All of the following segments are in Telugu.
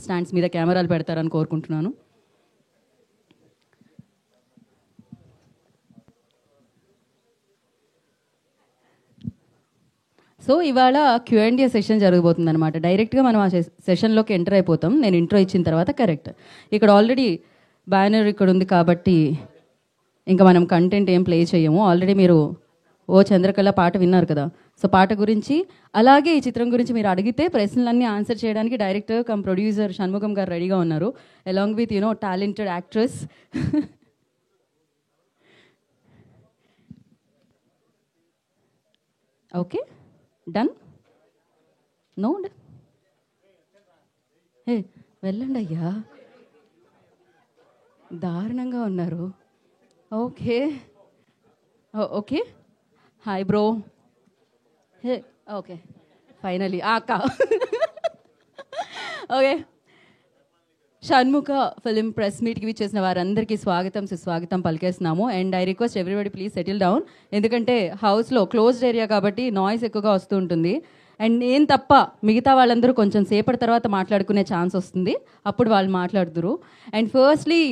స్టాండ్స్ మీద కెమెరాలు పెడతారని కోరుకుంటున్నాను. సో ఇవాళ Q&A సెషన్ జరగబోతుంది అనమాట. డైరెక్ట్గా మనం ఆ సెషన్లోకి ఎంటర్ అయిపోతాం. నేను ఇంట్రో ఇచ్చిన తర్వాత కరెక్ట్. ఇక్కడ ఆల్రెడీ బ్యానర్ ఇక్కడ ఉంది కాబట్టి ఇంకా మనం కంటెంట్ ఏం ప్లే చేయము. ఆల్రెడీ మీరు ఓ చంద్రకళ పాట విన్నారు కదా. సో పాట గురించి అలాగే ఈ చిత్రం గురించి మీరు అడిగితే ప్రశ్నలన్నీ ఆన్సర్ చేయడానికి director come producer Shanmukham garu రెడీగా ఉన్నారు, along with talented actress. Okay, done. No వెళ్ళండి అయ్యా, దారుణంగా ఉన్నారు. Okay okay, hi bro. Hey okay, finally అక్క. ఓకే, షణ్ముఖ ఫిలిం ప్రెస్ మీట్కి విచ్చేసిన వారందరికీ స్వాగతం సుస్వాగతం పలికేస్తున్నాము. And I request everybody please settle down, ఎందుకంటే హౌస్లో క్లోజ్డ్ ఏరియా కాబట్టి నాయిస్ ఎక్కువగా వస్తూ ఉంటుంది. అండ్ నేను తప్ప మిగతా వాళ్ళందరూ కొంచెం సేపటి తర్వాత మాట్లాడుకునే ఛాన్స్ వస్తుంది, అప్పుడు వాళ్ళు మాట్లాడుతురు. అండ్ ఫస్ట్లీ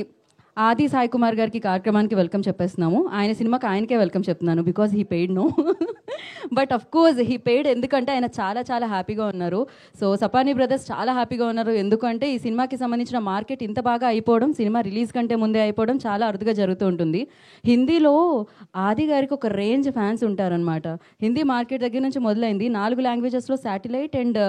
ఆది సాయి కుమార్ గారికి కార్యక్రమానికి వెల్కమ్ చెప్పేస్తున్నాము. ఆయన సినిమాకి ఆయనకే వెల్కమ్ చెప్తున్నాను, because he paid no. But of course he paid, ఎందుకంటే ఆయన చాలా చాలా హ్యాపీగా ఉన్నారు. సో సపానీ బ్రదర్స్ చాలా హ్యాపీగా ఉన్నారు, ఎందుకంటే ఈ సినిమాకి సంబంధించిన మార్కెట్ ఇంత బాగా అయిపోవడం, సినిమా రిలీజ్ కంటే ముందే అయిపోవడం చాలా అరుదుగా జరుగుతూ ఉంటుంది. హిందీలో ఆది గారికి ఒక రేంజ్ ఫ్యాన్స్ ఉంటారనమాట. హిందీ మార్కెట్ దగ్గర నుంచి మొదలైంది, 4 లాంగ్వేజెస్లో శాటిలైట్ అండ్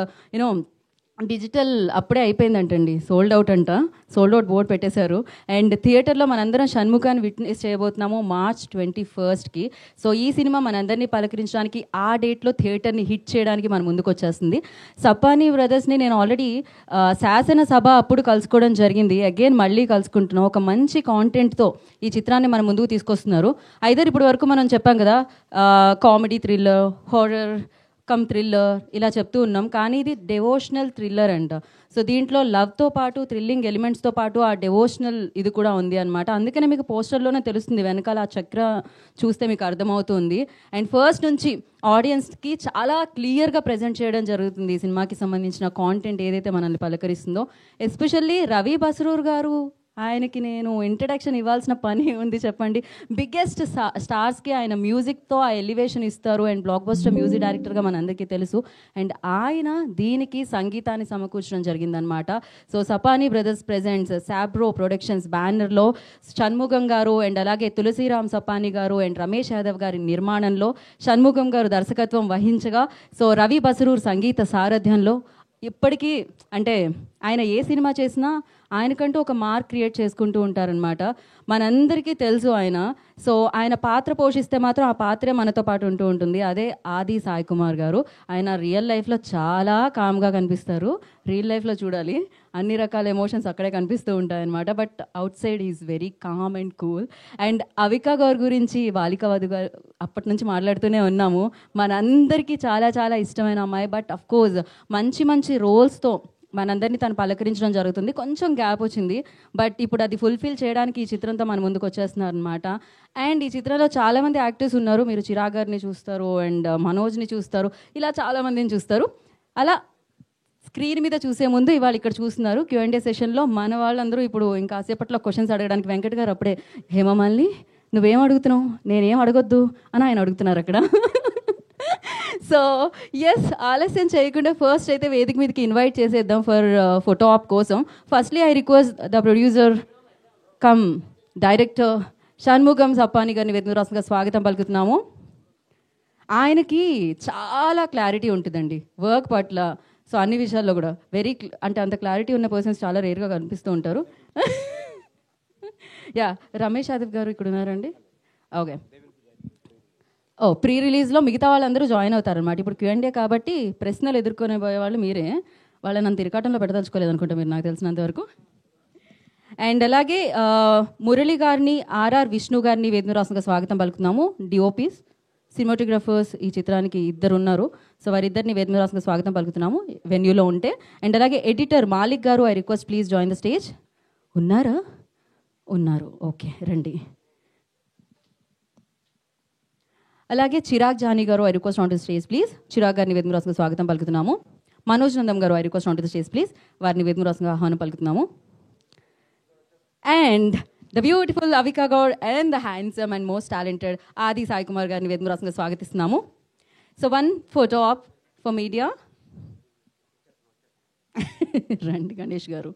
డిజిటల్ అప్పుడే అయిపోయిందంటండి, సోల్డ్ అవుట్ అంట. సోల్డ్ అవుట్ బోర్డు పెట్టేశారు. అండ్ థియేటర్లో మనందరం షణ్ముఖాన్ని విట్నెస్ చేయబోతున్నాము March 21st. సో ఈ సినిమా మనందరినీ పలకరించడానికి, ఆ డేట్లో థియేటర్ని హిట్ చేయడానికి మన ముందుకు వచ్చేస్తుంది. సపానీ బ్రదర్స్ని నేను ఆల్రెడీ శాసనసభ అప్పుడు కలుసుకోవడం జరిగింది. అగైన్ మళ్ళీ కలుసుకుంటున్నాం. ఒక మంచి కాంటెంట్తో ఈ చిత్రాన్ని మన ముందుకు తీసుకొస్తున్నారు. ఐదర్ ఇప్పటి వరకు మనం చెప్పాం కదా, comedy thriller, horror come thriller ఇలా చెప్తూ ఉన్నాం, కానీ ఇది డెవోషనల్ థ్రిల్లర్ అంట. సో దీంట్లో లవ్తో పాటు థ్రిల్లింగ్ ఎలిమెంట్స్తో పాటు ఆ డెవోషనల్ ఇది కూడా ఉంది అనమాట. అందుకనే మీకు పోస్టర్లోనే తెలుస్తుంది, వెనకాల ఆ చక్ర చూస్తే మీకు అర్థమవుతుంది. అండ్ ఫస్ట్ నుంచి ఆడియన్స్కి చాలా క్లియర్గా ప్రజెంట్ చేయడం జరుగుతుంది ఈ సినిమాకి సంబంధించిన కాంటెంట్ ఏదైతే మనల్ని పలకరిస్తుందో. ఎస్పెషల్లీ రవి బస్రూర్ గారు, ఆయనకి నేను ఇంట్రడక్షన్ ఇవ్వాల్సిన పని ఉంది చెప్పండి. బిగ్గెస్ట్ స్టార్స్కి ఆయన మ్యూజిక్తో ఆ ఎలివేషన్ ఇస్తారు. అండ్ బ్లాక్ బస్టర్ మ్యూజిక్ డైరెక్టర్గా మనందరికీ తెలుసు. అండ్ ఆయన దీనికి సంగీతాన్ని సమకూర్చడం జరిగిందనమాట. సో సపానీ బ్రదర్స్ ప్రెజెంట్స్ శాబ్రో ప్రొడక్షన్స్ బ్యానర్లో షణ్ముఖం గారు అండ్ అలాగే తులసిరామ్ సపానీ గారు అండ్ రమేష్ యాదవ్ గారి నిర్మాణంలో షణ్ముఖం గారు దర్శకత్వం వహించగా, సో రవి బస్రూర్ సంగీత సారథ్యంలో ఇప్పటికీ అంటే ఆయన ఏ సినిమా చేసినా ఆయనకంటూ ఒక మార్క్ క్రియేట్ చేసుకుంటూ ఉంటారనమాట. మనందరికీ తెలుసు ఆయన. సో ఆయన పాత్ర పోషిస్తే మాత్రం ఆ పాత్రే మనతో పాటు ఉంటూ ఉంటుంది. అదే ఆది సాయి కుమార్ గారు. ఆయన రియల్ లైఫ్లో చాలా కామ్గా కనిపిస్తారు. రియల్ లైఫ్లో చూడాలి, అన్ని రకాల ఎమోషన్స్ అక్కడే కనిపిస్తూ ఉంటాయన్నమాట. But out side is very calm and cool. And Avika గారి గురించి, బాలిక వధు గారు అప్పటి నుంచి మాట్లాడుతూనే ఉన్నాము. మనందరికీ చాలా చాలా ఇష్టమైన అమ్మాయి. బట్ అఫ్ కోర్స్ మంచి మంచి రోల్స్తో మనందరినీ తను పలకరించడం జరుగుతుంది. కొంచెం గ్యాప్ వచ్చింది, బట్ ఇప్పుడు అది ఫుల్ఫిల్ చేయడానికి ఈ చిత్రంతో మన ముందుకు వచ్చేస్తున్నారు అనమాట. అండ్ ఈ చిత్రంలో చాలామంది యాక్టర్స్ ఉన్నారు. మీరు చిరాగ్ గారిని చూస్తారు, అండ్ మనోజ్ని చూస్తారు, ఇలా చాలామందిని చూస్తారు. అలా స్క్రీన్ మీద చూసే ముందు ఇవాళ ఇక్కడ చూస్తున్నారు Q&A సెషన్లో మన వాళ్ళందరూ ఇప్పుడు ఇంకా సేపట్లో క్వశ్చన్స్ అడగడానికి వెంకట్ గారు అప్పుడే హేమమాలిని నువ్వేం అడుగుతున్నావు, నేనేం అడగొద్దు అని ఆయన అడుగుతున్నారు అక్కడ. సో ఎస్, ఆలస్యం చేయకుండా ఫస్ట్ అయితే వేదిక మీదకి ఇన్వైట్ చేసేద్దాం ఫర్ ఫోటో ఆప్ కోసం. Firstly I request the producer come director Shanmukham Sapani గారిని వేదిక రాష్ట్రంగా స్వాగతం పలుకుతున్నాము. ఆయనకి చాలా క్లారిటీ ఉంటుందండి వర్క్ పట్ల. సో అన్ని విషయాల్లో కూడా వెరీ అంటే అంత క్లారిటీ ఉన్న పర్సన్స్ చాలా రేర్గా కనిపిస్తూ ఉంటారు. యా, రమేష్ యాదవ్ గారు ఇక్కడ ఉన్నారండి. ఓకే, ప్రీ రిలీజ్లో మిగతా వాళ్ళందరూ జాయిన్ అవుతారనమాట. ఇప్పుడు Q&A కాబట్టి ప్రశ్నలు ఎదుర్కొనే పోయే వాళ్ళు మీరే. వాళ్ళని నన్ను తిరకాటంలో పెట్టదలుచుకోలేదు అనుకుంటా మీరు, నాకు తెలిసినంతవరకు. అండ్ అలాగే మురళి గారిని, ఆర్ఆర్ విష్ణు గారిని వేదిక రాష్ట్రంగా స్వాగతం పలుకుతున్నాము. డిఓపీస్, సినిమాటోగ్రఫర్స్ ఈ చిత్రానికి 2 ఉన్నారు. సో వారిద్దరిని వేదిక రాష్ట్రంగా స్వాగతం పలుకుతున్నాము వెన్యూలో ఉంటే. అండ్ అలాగే editor Malik garu, I request please join the stage. ఉన్నారా? ఉన్నారు, ఓకే రండి. అలాగే Chirag Jani garu, I request onto stage please. Chirag గారిని వేదిక రాష్ట్రంగా స్వాగతం పలుకుతున్నాము. Manoj Nandam garu I request onto the stage please. వారిని వేదికగా ఆహ్వానం పలుకుతున్నాము. And the beautiful Avika Gor and the handsome and most talented Adi Sai Kumar గారిని వేదికగా స్వాగతిస్తున్నాము. So one photo op for media. రండి గణేష్ గారు.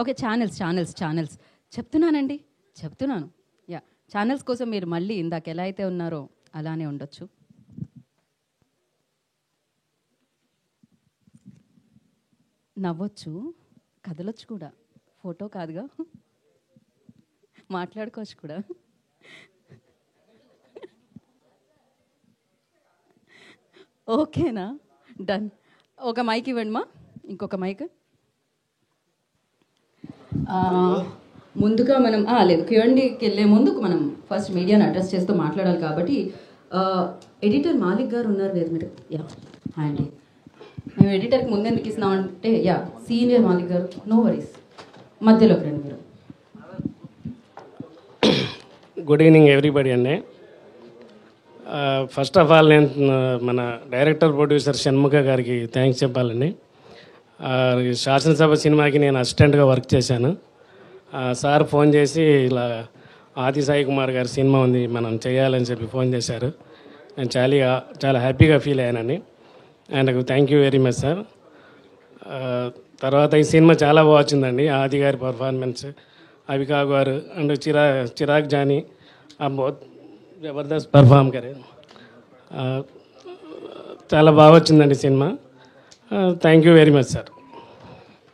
ఓకే, ఛానల్స్ చెప్తున్నాను. యా, ఛానల్స్ కోసం మీరు మళ్ళీ ఇందాక ఎలా అయితే ఉన్నారో అలానే ఉండొచ్చు. నవ్వచ్చు, కదలొచ్చు కూడా, ఫోటో కాదుగా, మాట్లాడుకోవచ్చు కూడా. ఓకేనా, డన్. ఒక మైక్ ఇవ్వండి మా, ఇంకొక మైక్. ముందుగా మనం లేదు క్యూఎండ్కి వెళ్ళే ముందు మనం ఫస్ట్ మీడియాని అడ్రస్ చేస్తూ మాట్లాడాలి కాబట్టి ఎడిటర్ మాలిక్ గారు ఉన్నారు వేరు మీరు. యా అండి, మేము ఎడిటర్కి ముందు ఎందుకు ఇస్తున్నామంటే సీనియర్ మాలిక్ గారు, నో వరీస్, మధ్యలోకి రండి మీరు. గుడ్ ఈవినింగ్ ఎవ్రీబడి అండి. ఫస్ట్ ఆఫ్ ఆల్ నేను మన డైరెక్టర్ ప్రొడ్యూసర్ షణ్ముఖ గారికి థ్యాంక్స్ చెప్పాలండి. శాసనసభ సినిమాకి నేను అసిస్టెంట్గా వర్క్ చేశాను. సార్ ఫోన్ చేసి ఇలా ఆది సాయి కుమార్ గారి సినిమా ఉంది మనం చేయాలని చెప్పి ఫోన్ చేశారు. నేను చాలా హ్యాపీగా ఫీల్ అయ్యానండి. ఆయనకు thank you very much sir. తర్వాత ఈ సినిమా చాలా బాగా వచ్చిందండి. ఆది గారి పర్ఫార్మెన్స్, అవికా గారు అండ్ చిరాగ్ జానీ బహుత్ జబర్దస్త్ పర్ఫామ్ కరే. చాలా బాగా వచ్చిందండి cinema. Thank you very much sir.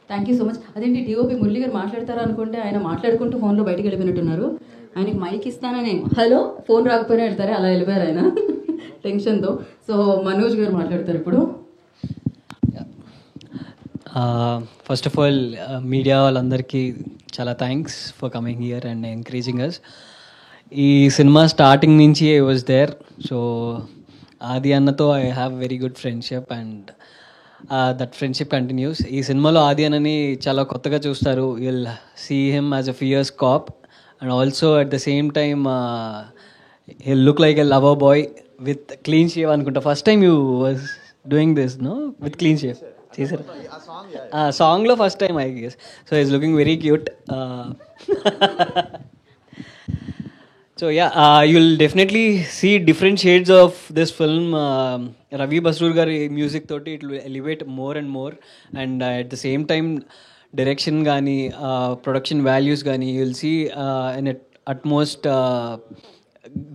Thank you so much. అదేంటి డిఓపి మురళి గారు మాట్లాడతారా అనుకుంటే ఆయన మాట్లాడుకుంటూ ఫోన్లో బయటకు వెళ్ళిపోయినట్టున్నారు. ఆయనకి మైక్ ఇస్తానని హలో ఫోన్ రాకపోయినా వెళ్తారే, అలా వెళ్ళిపోయారు ఆయన టెన్షన్తో. సో మనోజ్ గారు మాట్లాడతారు ఇప్పుడు. ఫస్ట్ ఆఫ్ ఆల్ మీడియా వాళ్ళందరికీ చాలా thanks for coming here and encouraging us. ఈ సినిమా స్టార్టింగ్ నుంచి I was there. So Aadi అన్నతో I have very good friendship and that friendship continues. ఈ సినిమాలో ఆది అన్నని చాలా కొత్తగా చూస్తారు. Will see him as a fierce cop and also at the same time he'll look like a lover boy with clean shave అనుకుంటా. First time you was doing this no with clean shave చేశారు సాంగ్లో first time I guess. So he's looking very cute. So yeah, you'll definitely see different shades of this film. Ravi Basrur gari music toti it will elevate more and more, and at the same time direction gani production values gani you'll see in utmost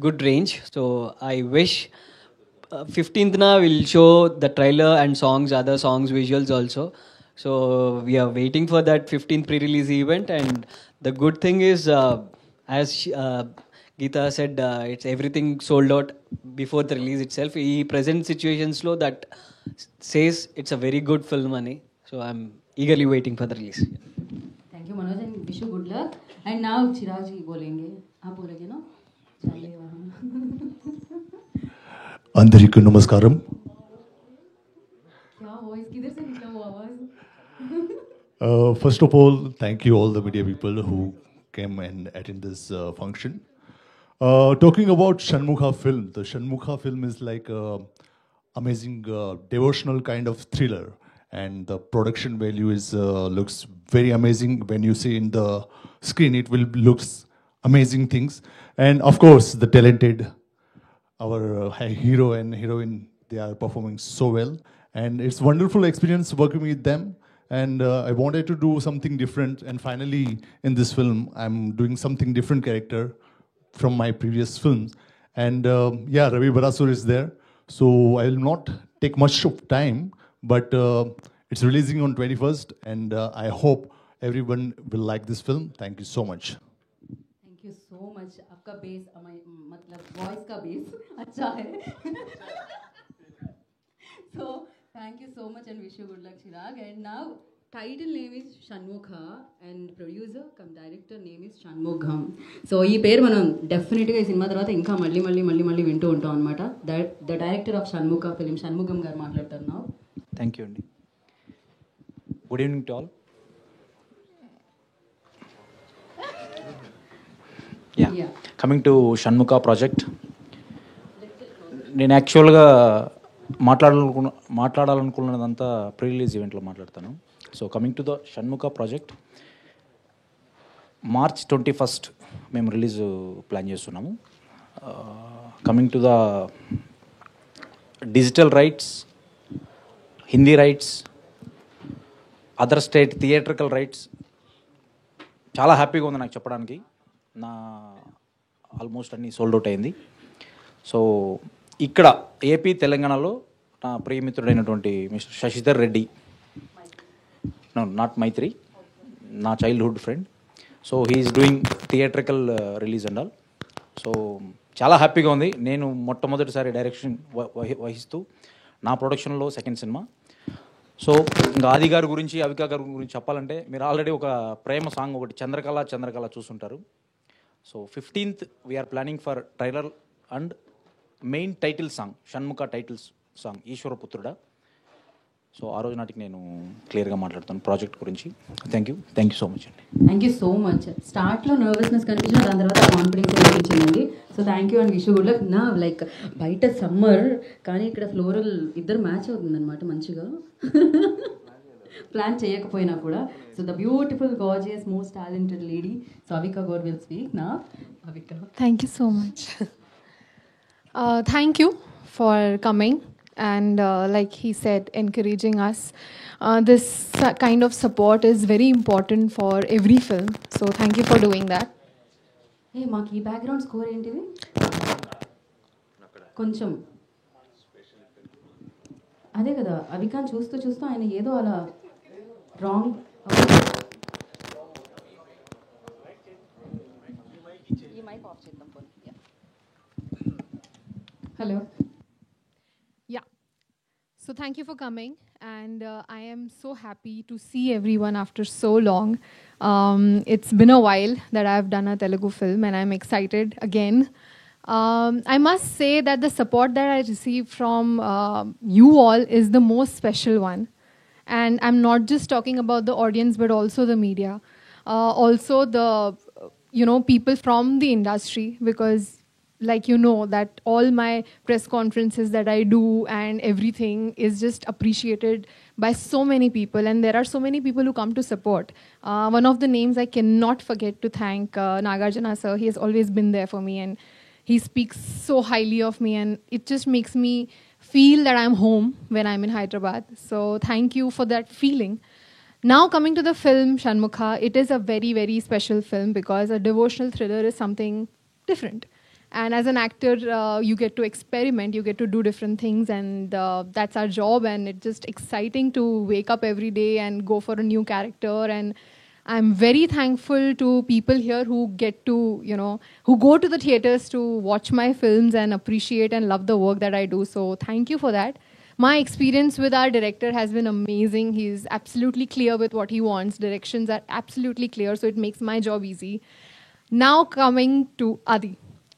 good range. So I wish 15th na will show the trailer and songs, other songs, visuals also. So we are waiting for that 15th pre-release event, and the good thing is as Geeta said, it's everything sold out before the release itself. In present situations lo that says it's a very good film ani. So I'm eagerly waiting for the release. Thank you Manoj and wish you good luck. And now Chirag ji bolenge. आप बोलेंगे ना అందరికీ నమస్కారం. First of all, thank you all the media people who came and attend this function. Talking about Shanmugha film, the Shanmugha film is like a amazing devotional kind of thriller, and the production value is looks very amazing. When you see in the screen, it will looks amazing things, and of course the talented our hero and heroine, they are performing so well, and it's wonderful experience working with them. And I wanted to do something different, and finally in this film I'm doing something different character from my previous films. And yeah, Ravi Basrur is there, so I will not take much of time, but it's releasing on 21st, and I hope everyone will like this film. Thank you so much. Thank you so much. आपका बेस मतलब वॉइस का बेस अच्छा है. So thank you so much and wish you good luck, Chirag. And now title name is Shanmugha and producer cum director name is Shanmugam. So ఈ పేరు మనం డెఫినెట్గా ఈ సినిమా తర్వాత ఇంకా మళ్ళీ వింటూ ఉంటాం అనమాట. The director of Shanmukha film Shanmugam గారు మాట్లాడతారు. నా థ్యాంక్ యూ అండి. Good evening to all. Yeah, coming to Shanmukha project. నేను యాక్చువల్గా మాట్లాడాలనుకున్నదంతా ప్రీ రిలీజ్ ఈవెంట్లో మాట్లాడతాను. So coming to the Shanmukha project, March 21st మేము రిలీజ్ ప్లాన్ చేస్తున్నాము. Coming to the digital rights, Hindi rights, other state theatrical rights, చాలా హ్యాపీగా ఉంది నాకు చెప్పడానికి. నా ఆల్మోస్ట్ అన్నీ సోల్డ్ అవుట్ అయింది. సో ఇక్కడ ఏపీ తెలంగాణలో నా ప్రియమిత్రుడైనటువంటి మిస్టర్ శశిధర్ రెడ్డి, నాట్ మైత్రి, నా childhood friend. So he's doing theatrical release and all. So చాలా హ్యాపీగా ఉంది. నేను మొట్టమొదటిసారి డైరెక్షన్ వహిస్తూ నా ప్రొడక్షన్లో సెకండ్ సినిమా. సో ఇంకా ఆది గారి గురించి, అవికా గారి గురించి చెప్పాలంటే మీరు ఆల్రెడీ ఒక ప్రేమ సాంగ్ ఒకటి చంద్రకళ చూసుంటారు. So 15th we're planning for trailer and main title song, Shanmukha titles song ఈశ్వరపుత్రుడా. సో ఆ రోజు నాటికి నేను క్లియర్గా మాట్లాడుతాను ప్రాజెక్ట్ గురించి. థ్యాంక్ యూ సో మచ్ అండి. Thank you so much. స్టార్ట్లో నర్వస్నెస్ కనిపించిన, దాని తర్వాత కాన్ఫిడెన్స్ కనిపించిందండి. So thank you and wish you good luck. నా లైక్ బయట సమ్మర్ కానీ ఇక్కడ ఫ్లోరల్ ఇద్దరు మ్యాచ్ అవుతుంది అనమాట మంచిగా, ప్లాన్ చేయకపోయినా కూడా. So the beautiful gorgeous most talented lady. So Avika Goud will speak నా. Avika, thank you so much. Thank you for coming and like he said, encouraging us. This kind of support is very important for every film, so thank you for doing that. ఏ మాకు ఈ బ్యాక్గ్రౌండ్ స్కోర్ ఏంటిది కొంచెం అదే కదా. అవికాన్ చూస్తూ ఆయన ఏదో అలా wrong. Hello. Yeah. So thank you for coming, and I am so happy to see everyone after so long. It's been a while that I've done a Telugu film, and I'm excited again. I must say that the support that I received from you all is the most special one. And I'm not just talking about the audience, but also the media. Also the, people from the industry, because like that all my press conferences that I do and everything is just appreciated by so many people, and there are so many people who come to support. One of the names I cannot forget to thank Nagarjuna sir. He has always been there for me, and he speaks so highly of me, and it just makes me feel that I'm home when I'm in Hyderabad. So thank you for that feeling. Now coming to the film Shanmugha, it is a very, very special film because a devotional thriller is something different. And as an actor, you get to experiment, you get to do different things, and that's our job. And it's just exciting to wake up every day and go for a new character. And I'm very thankful to people here who get to, who go to the theaters to watch my films and appreciate and love the work that I do. So thank you for that. My experience with our director has been amazing. He's absolutely clear with what he wants. Directions are absolutely clear, so it makes my job easy. Now coming to Adi.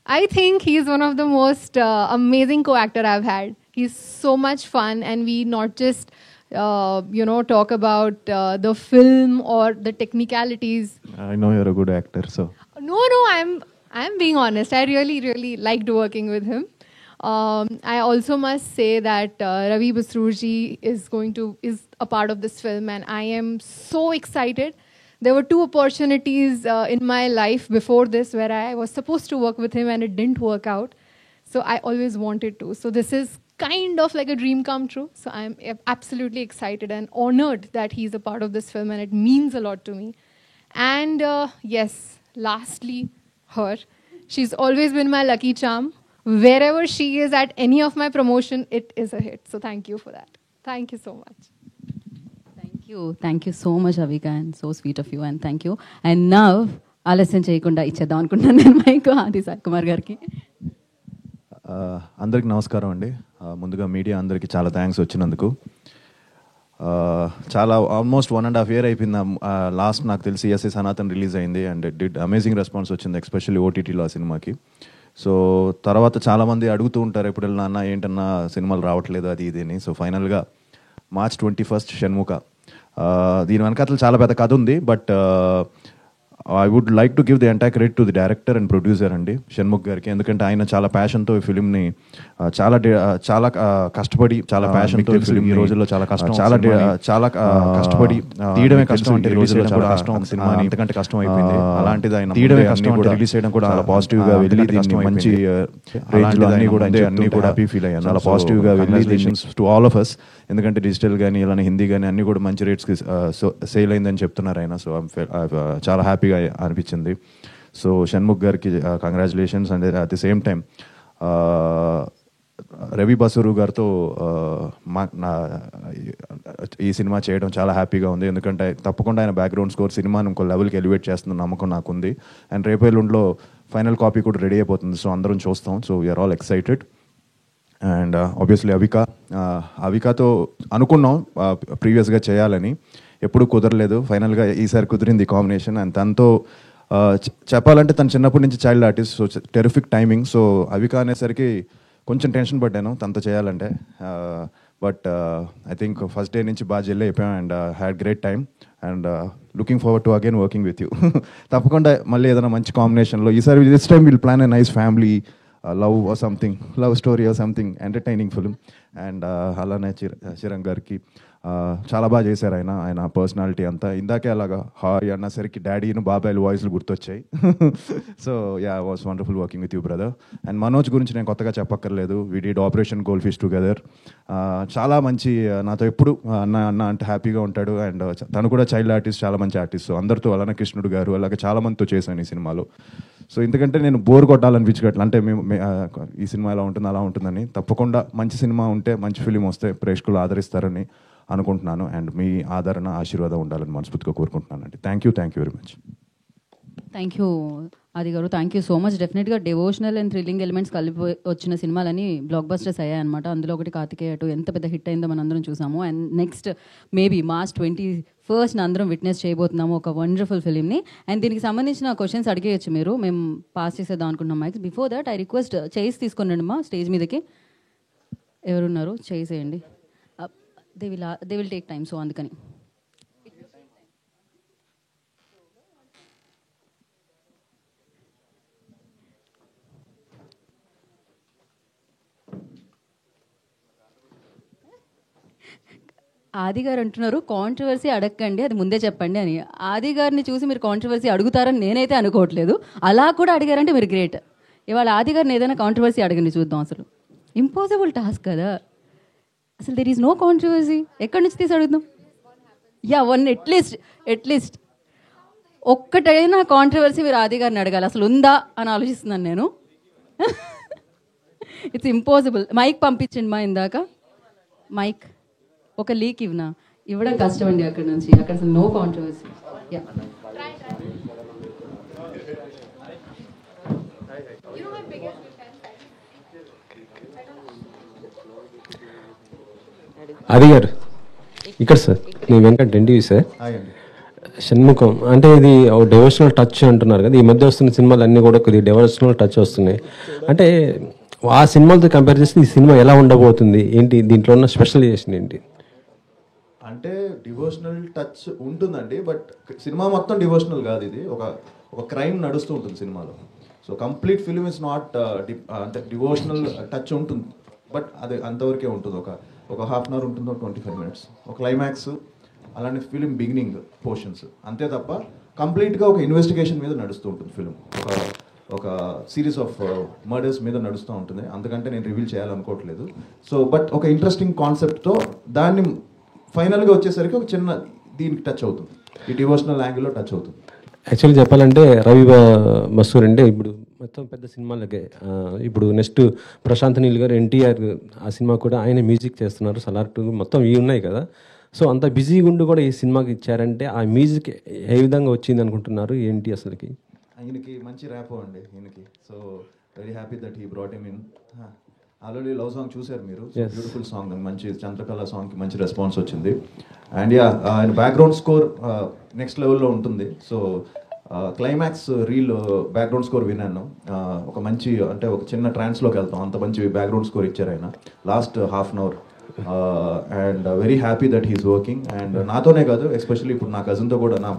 I think he's one of the most amazing co-actor I've had. He's so much fun, and we not just talk about the film or the technicalities. I know you're a good actor, so. No, I'm being honest. I really liked working with him. I also must say that Ravi Basroorji is a part of this film, and I am so excited. There were 2 opportunities in my life before this where I was supposed to work with him and it didn't work out. So I always wanted to. So this is kind of like a dream come true. So I'm absolutely excited and honored that he's a part of this film, and it means a lot to me. And yes, lastly, her. She's always been my lucky charm. Wherever she is at any of my promotion, it is a hit. So thank you for that. Thank you so much. Thank you so much, Avika, and so sweet of you, and thank you. And now, ఆలస్యం చేయకుండా ఇచ్చేద్దాం అనుకుంటున్నాను నేను మైక్ ఆది సాయి కుమార్ గారికి. అందరికి నమస్కారం అండి. ముందుగా మీడియా అందరికీ చాలా థ్యాంక్స్ వచ్చినందుకు. చాలా ఆల్మోస్ట్ 1.5 year అయిపోయింది. లాస్ట్ నాకు తెలిసి ఎస్ఏ సనాతన్ రిలీజ్ అయింది అండ్ డిడ్ అమేజింగ్ రెస్పాన్స్ వచ్చింది, ఎస్పెషల్లీ ఓటీటీలో ఆ సినిమాకి. సో తర్వాత చాలామంది అడుగుతూ ఉంటారు ఎప్పుడు వెళ్ళినా ఏంటన్నా సినిమాలు రావట్లేదు అది ఇది అని. సో ఫైనల్గా March 21st షణ్ముఖ. దీని వెనకాతలు చాలా పెద్ద కథ ఉంది, but I would like to give the entire credit to the director and producer అండి, షణ్ముఖ్ గారికి. ఎందుకంటే ఆయన చాలా ప్యాషన్తో ఈ ఫిలింని చాలా కష్టపడి ఈ రోజుల్లో చాలా కష్టపడి తీయడమే కష్టం అంటే ఈ రోజుల్లో చాలా కష్టం సినిమా, అంతకంటే కష్టం అయిపోయింది. అలాంటిది ఆయన తీయడమే కష్టం అంటే రిలీజ్ చేయడం కూడా చాలా పాజిటివ్గా వెళ్ళి దీన్ని మంచి రేంజ్లో అన్ని కూడా హ్యాపీ ఫీల్ అయ్యాను. చాలా పాజిటివ్గా వెళ్ళి టు ఆల్ ఆఫ్ అస్. ఎందుకంటే డిజిటల్ కానీ ఇలానే హిందీ కానీ అన్నీ కూడా మంచి రేట్స్కి సేల్ అయిందని చెప్తున్నారు ఆయన. సో చాలా హ్యాపీగా అనిపించింది. సో షణ్ముఖ్ గారికి congratulations. And at the same time Ravi Basrur గారితో ఈ సినిమా చేయడం చాలా హ్యాపీగా ఉంది. ఎందుకంటే తప్పకుండా ఆయన బ్యాక్గ్రౌండ్ స్కోర్ సినిమాని ఇంకో లెవెల్కి ఎలివేట్ చేస్తున్న నమ్మకం నాకుంది. అండ్ రేపేళ్ళుండలో ఫైనల్ కాపీ కూడా రెడీ అయిపోతుంది. సో అందరం చూస్తాం. So we're all excited. And obviously అవికాతో అనుకున్నాం ప్రీవియస్గా చేయాలని, ఎప్పుడూ కుదరలేదు. ఫైనల్గా ఈసారి కుదిరింది కాంబినేషన్. అండ్ తనతో చెప్పాలంటే తను చిన్నప్పటి నుంచి child artist, so terrific timing. So Avika అనేసరికి కొంచెం టెన్షన్ పడ్డాను తనతో చేయాలంటే, but I think first day నుంచి బాగా జెల్ అయిపోయాం and had great time and looking forward to again working with you. తప్పకుండా మళ్ళీ ఏదైనా మంచి కాంబినేషన్లో ఈసారి this time will plan a nice family love or something, love story or something entertaining film. And అలానే చిరంగ్ గారికి చాలా బాగా చేశారు ఆయన పర్సనాలిటీ అంతా. ఇందాకే అలాగా హాయ్ అన్నసరికి డాడీను బాబాయ్ల వాయిస్లు గుర్తొచ్చాయి. So yeah, was wonderful working with you brother. And Manoj గురించి నేను కొత్తగా చెప్పక్కర్లేదు. We did Operation Gold Fish together. చాలా మంచి, నాతో ఎప్పుడు అన్న అంటే హ్యాపీగా ఉంటాడు. అండ్ తను కూడా చైల్డ్ ఆర్టిస్ట్, చాలా మంచి ఆర్టిస్ట్. అందరితో అలానే కృష్ణుడు గారు అలాగే చాలా మందితో చేశాను ఈ సినిమాలో. సో ఎందుకంటే నేను బోర్ కొట్టాలనిపించగట్ల, అంటే మేము ఈ సినిమా ఎలా ఉంటుంది అలా ఉంటుందని. తప్పకుండా మంచి సినిమా ఉంటే, మంచి ఫిలిం వస్తే ప్రేక్షకులు ఆదరిస్తారని అనుకుంటున్నాను. అండ్ మీ ఆదరణ, ఆశీర్వాదం ఉండాలని మనస్ఫూర్తిగా కోరుకుంటున్నానండి. Thank you very much. Thank you Adi గారు, థ్యాంక్ యూ సో మచ్. డెఫినెట్గా డివోషనల్ అండ్ థ్రిల్లింగ్ ఎలిమెంట్స్ కలిపి వచ్చిన సినిమాలని బ్లాక్ బస్టర్స్ అయ్యాయి అనమాట. అందులో ఒకటి కార్తికేయ 2 ఎంత పెద్ద హిట్ అయిందో మనందరం చూసాము. And next maybe March 21st అందరం విట్నెస్ చేయబోతున్నాము ఒక వండర్ఫుల్ ఫిలింని. అండ్ దీనికి సంబంధించిన క్వశ్చన్స్ అడిగేయచ్చు మీరు, మేము పాస్ చేసేద్దాం అనుకుంటున్నాం mics. Before that I request chairs తీసుకుని మా స్టేజ్ మీదకి. ఎవరున్నారు చేసేయండి. They will take time, so అందుకని. ఆది గారు అంటున్నారు కాంట్రవర్సీ అడగండి, అది ముందే చెప్పండి అని. ఆది గారిని చూసి మీరు కాంట్రవర్సీ అడుగుతారని నేనైతే అనుకోవట్లేదు. అలా కూడా అడిగారంటే మీరు గ్రేట్. ఇవాళ ఆది గారిని ఏదైనా కాంట్రవర్సీ అడగండి చూద్దాం. అసలు ఇంపాసిబుల్ టాస్క్ కదా అసలు. There is no controversy. ఎక్కడి నుంచి తీసి అడుగుదాం? యా, వన్ అట్లీస్ట్ ఒక్కటైనా కాంట్రవర్సీ మీరు ఆది గారిని అడగాలి. అసలు ఉందా అని ఆలోచిస్తున్నాను నేను. It's impossible. మైక్ పంపించండి మా ఇందాక. మైక్ ఒక లీక్ ఇవ్వడం కష్టం అండి. అక్కడ నుంచి అక్కడ అసలు నో కాంట్రవర్సీ. యా, ఆది గారు ఇక్కడ సార్, నేను వెంకట్ NTV సార్. షణ్ముఖం అంటే ఇది ఒక డివోషనల్ టచ్ అంటున్నారు కదా, ఈ మధ్య వస్తున్న సినిమాలు అన్నీ కూడా కొద్దిగా డివోషనల్ టచ్ వస్తున్నాయి. అంటే ఆ సినిమాలతో కంపేర్ చేస్తే ఈ సినిమా ఎలా ఉండబోతుంది, ఏంటి దీంట్లో ఉన్న స్పెషలైజేషన్ ఏంటి? అంటే డివోషనల్ టచ్ ఉంటుందండి, బట్ సినిమా మొత్తం డివోషనల్ కాదు. ఇది ఒక క్రైమ్ నడుస్తూ ఉంటుంది సినిమాలో. So complete film is not అంటే డివోషనల్ టచ్ ఉంటుంది, బట్ అది అంతవరకే ఉంటుంది. ఒక హాఫ్ అన్ అవర్ ఉంటుందో 25 minutes, ఒక క్లైమాక్స్, అలానే ఫిలిం బిగినింగ్ పోర్షన్స్, అంతే తప్ప కంప్లీట్గా ఒక ఇన్వెస్టిగేషన్ మీద నడుస్తూ ఉంటుంది ఫిలిం. ఒక సిరీస్ ఆఫ్ మర్డర్స్ మీద నడుస్తూ ఉంటుంది. అందుకంటే నేను రివీల్ చేయాలనుకోవట్లేదు. సో బట్ ఒక ఇంట్రెస్టింగ్ కాన్సెప్ట్తో దాన్ని ఫైనల్గా వచ్చేసరికి ఒక చిన్న దీనికి టచ్ అవుతుంది, ఈ డివోషనల్ యాంగిల్లో టచ్ అవుతుంది. యాక్చువల్లీ చెప్పాలంటే రవి బసూర్ అంటే ఇప్పుడు మొత్తం పెద్ద సినిమాలకే ఇప్పుడు నెక్స్ట్ ప్రశాంత్ నీల్ గారు, ఎన్టీఆర్ ఆ సినిమా కూడా ఆయన మ్యూజిక్ చేస్తున్నారు, సలార్ 2 మొత్తం ఇవి ఉన్నాయి కదా. సో అంత బిజీగా ఉండి కూడా ఈ సినిమాకి ఇచ్చారంటే ఆ మ్యూజిక్ ఏ విధంగా వచ్చింది అనుకుంటున్నారు, ఏంటి అసలుకి? ఈయనకి మంచి ర్యాపో అండి ఈయనకి. So very happy that he brought him in. Already love song చూసారు మీరు, బ్యూటిఫుల్ సాంగ్, మంచి చంద్రకళ సాంగ్కి మంచి రెస్పాన్స్ వచ్చింది. అండ్ ఆయన బ్యాక్గ్రౌండ్ స్కోర్ నెక్స్ట్ లెవెల్లో ఉంటుంది. So climax reel background score విన్నాను. ఒక మంచి అంటే ఒక చిన్న ట్రాన్స్లోకి వెళ్తాం, అంత మంచి బ్యాక్గ్రౌండ్ స్కోర్ ఇచ్చారు ఆయన last half an hour. And very happy that he's working. And నాతోనే కాదు, ఎస్పెషల్లీ ఇప్పుడు నా కజిన్తో కూడా, నా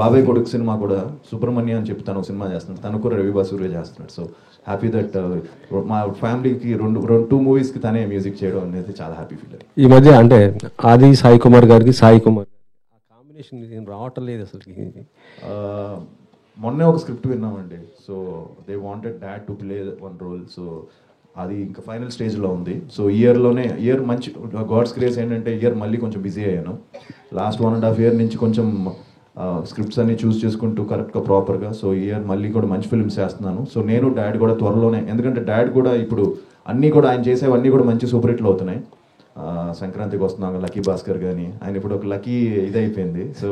బాబాయ్ కొడుకు సినిమా కూడా సుబ్రహ్మణ్య అని చెప్పి తను ఒక సినిమా చేస్తున్నాడు, తను కూడా రవి బసూరే చేస్తున్నాడు. సో హ్యాపీ దట్ మా ఫ్యామిలీకి 2 మూవీస్కి తనే మ్యూజిక్ చేయడం అనేది చాలా హ్యాపీ ఫీల్. ఈ మధ్య అంటే ఆది సాయి కుమార్ గారికి సాయి కుమార్ ఆ కాంబినేషన్ రావటం లేదు అసలుకి. మొన్నే ఒక స్క్రిప్ట్ విన్నామండి. So they wanted dad to play 1 role. So అది ఇంకా ఫైనల్ స్టేజ్లో ఉంది. సో ఇయర్ మంచి గాడ్స్ గ్రేస్ ఏంటంటే ఇయర్ మళ్ళీ కొంచెం బిజీ అయ్యాను. లాస్ట్ 1.5 year నుంచి కొంచెం స్క్రిప్ట్స్ అన్ని చూస్ చేసుకుంటూ కరెక్ట్గా ప్రాపర్గా. సో ఇయర్ మళ్ళీ కూడా మంచి ఫిల్మ్స్ చేస్తున్నాను. సో నేను డాడ్ కూడా త్వరలోనే, ఎందుకంటే డాడ్ కూడా ఇప్పుడు అన్నీ కూడా ఆయన చేసేవన్నీ కూడా మంచి సూపర్ హిట్లు అవుతున్నాయి. సంక్రాంతికి వస్తున్నాం లక్కీ భాస్కర్ కానీ, ఆయన ఇప్పుడు ఒక లక్కీ ఇదైపోయింది. సో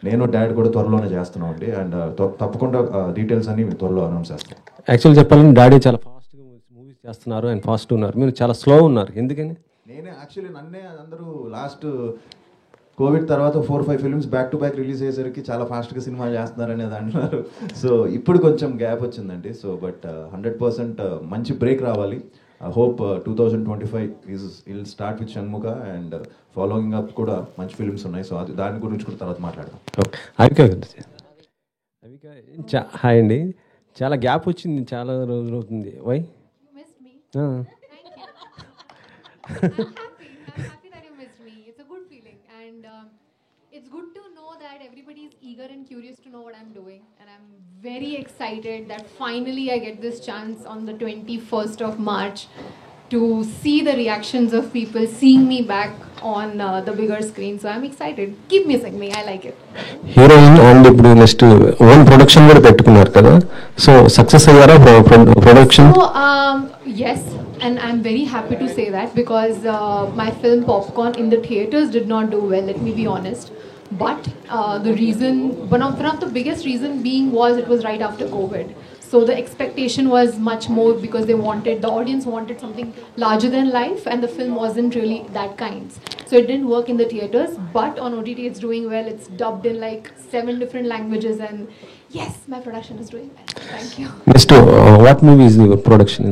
నేను డాడ్ కూడా త్వరలోనే చేస్తున్నాం అండి. అండ్ తప్పకుండా డీటెయిల్స్ అన్ని త్వరలో అనౌన్స్ చేస్తాను. యాక్చువల్ చెప్పాలంటే డాడీ చాలా ఫాస్ట్గా మూవీస్ చేస్తున్నారు, అండ్ ఫాస్ట్ ఉన్నారు, మీరు చాలా స్లో ఉన్నారు, ఎందుకని? నేనే యాక్చువల్లీ నన్నే అందరూ లాస్ట్ కోవిడ్ తర్వాత 4-5 films back to back release అయ్యేసరికి చాలా ఫాస్ట్గా సినిమా చేస్తున్నారు అనేది అంటున్నారు. సో ఇప్పుడు కొంచెం గ్యాప్ వచ్చిందండి. సో బట్ 100% మంచి బ్రేక్ రావాలి. I hope 2025 will start with Shanmuga and following up కూడా మంచి ఫిల్మ్స్ ఉన్నాయి. సో అది దాని గురించి కూడా తర్వాత మాట్లాడదాం. హాయ్ అండి, చాలా గ్యాప్ వచ్చింది, చాలా రోజులు అవుతుంది. Why? I'm happy that you missed me. It's a good feeling, and it's good to know that everybody is eager and curious to know what I'm doing, and I'm very excited that finally I get this chance on the 21st of March to see the reactions of people seeing me back on the bigger screen. So I'm excited. Keep missing me. I like it. Heroine and ఇప్పుడు నెక్స్ట్ ఓన్ ప్రొడక్షన్ కూడా పెట్టుకున్నారు కదా, సో సక్సెస్ అయ్యారా production? So yes, and I'm very happy to say that because my film Popcorn in the theaters did not do well, let me be honest. But the reason, one of the biggest reason being was it was right after COVID. So the expectation was much more because the audience wanted something larger than life, and the film wasn't really that kind. So it didn't work in the theaters, but on OTT it's doing well. It's dubbed in like 7 different languages, and yes, my production is doing well. Thank you. Next what movies production?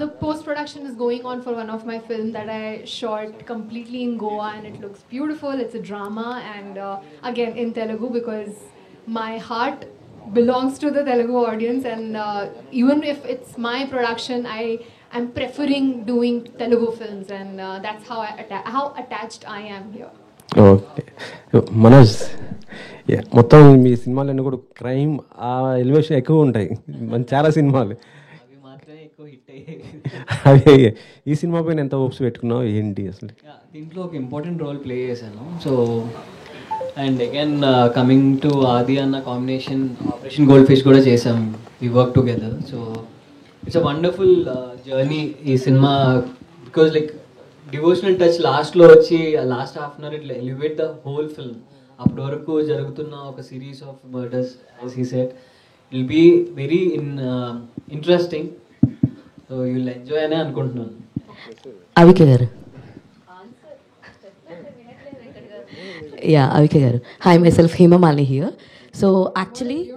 The post-production is going on for one of my films that I shot completely in Goa, and it looks beautiful. It's a drama, and again in Telugu because my heart belongs to the Telugu audience, and even if it's my production, I'm preferring doing Telugu films, and that's how attached I am here. Okay Manoj, మొత్తం మీ సినిమాలన్నీ కూడా క్రైమ్ ఆ ఎలివేషన్ ఎక్కువ ఉంటాయి, చాలా సినిమాలు అవి మాత్రమే ఎక్కువ హిట్ అయ్యాయి. అవి ఈ సినిమా పైన ఎంత హోప్స్ పెట్టుకున్నావు, ఏంటి అసలు? దీంట్లో ఒక ఇంపార్టెంట్ రోల్ ప్లే చేశాను. So and again coming to Adi అన్న కాంబినేషన్ ఆపరేషన్ గోల్డ్ ఫిష్ కూడా చేసాం, we work together. So it's a wonderful journey ఈ cinema because like devotional touch లాస్ట్లో వచ్చి లాస్ట్ హాఫ్ అన్ అవర్ ఇట్లా ఎలివేట్ ద హోల్ ఫిల్మ్. అప్పటి వరకు జరుగుతున్న ఒక series of murders as he said will be very interesting. So you will enjoy అనే అనుకుంటున్నాను. అవిక గారు Yeah, Avika garu. Hi, myself Hema Malini here. So actually,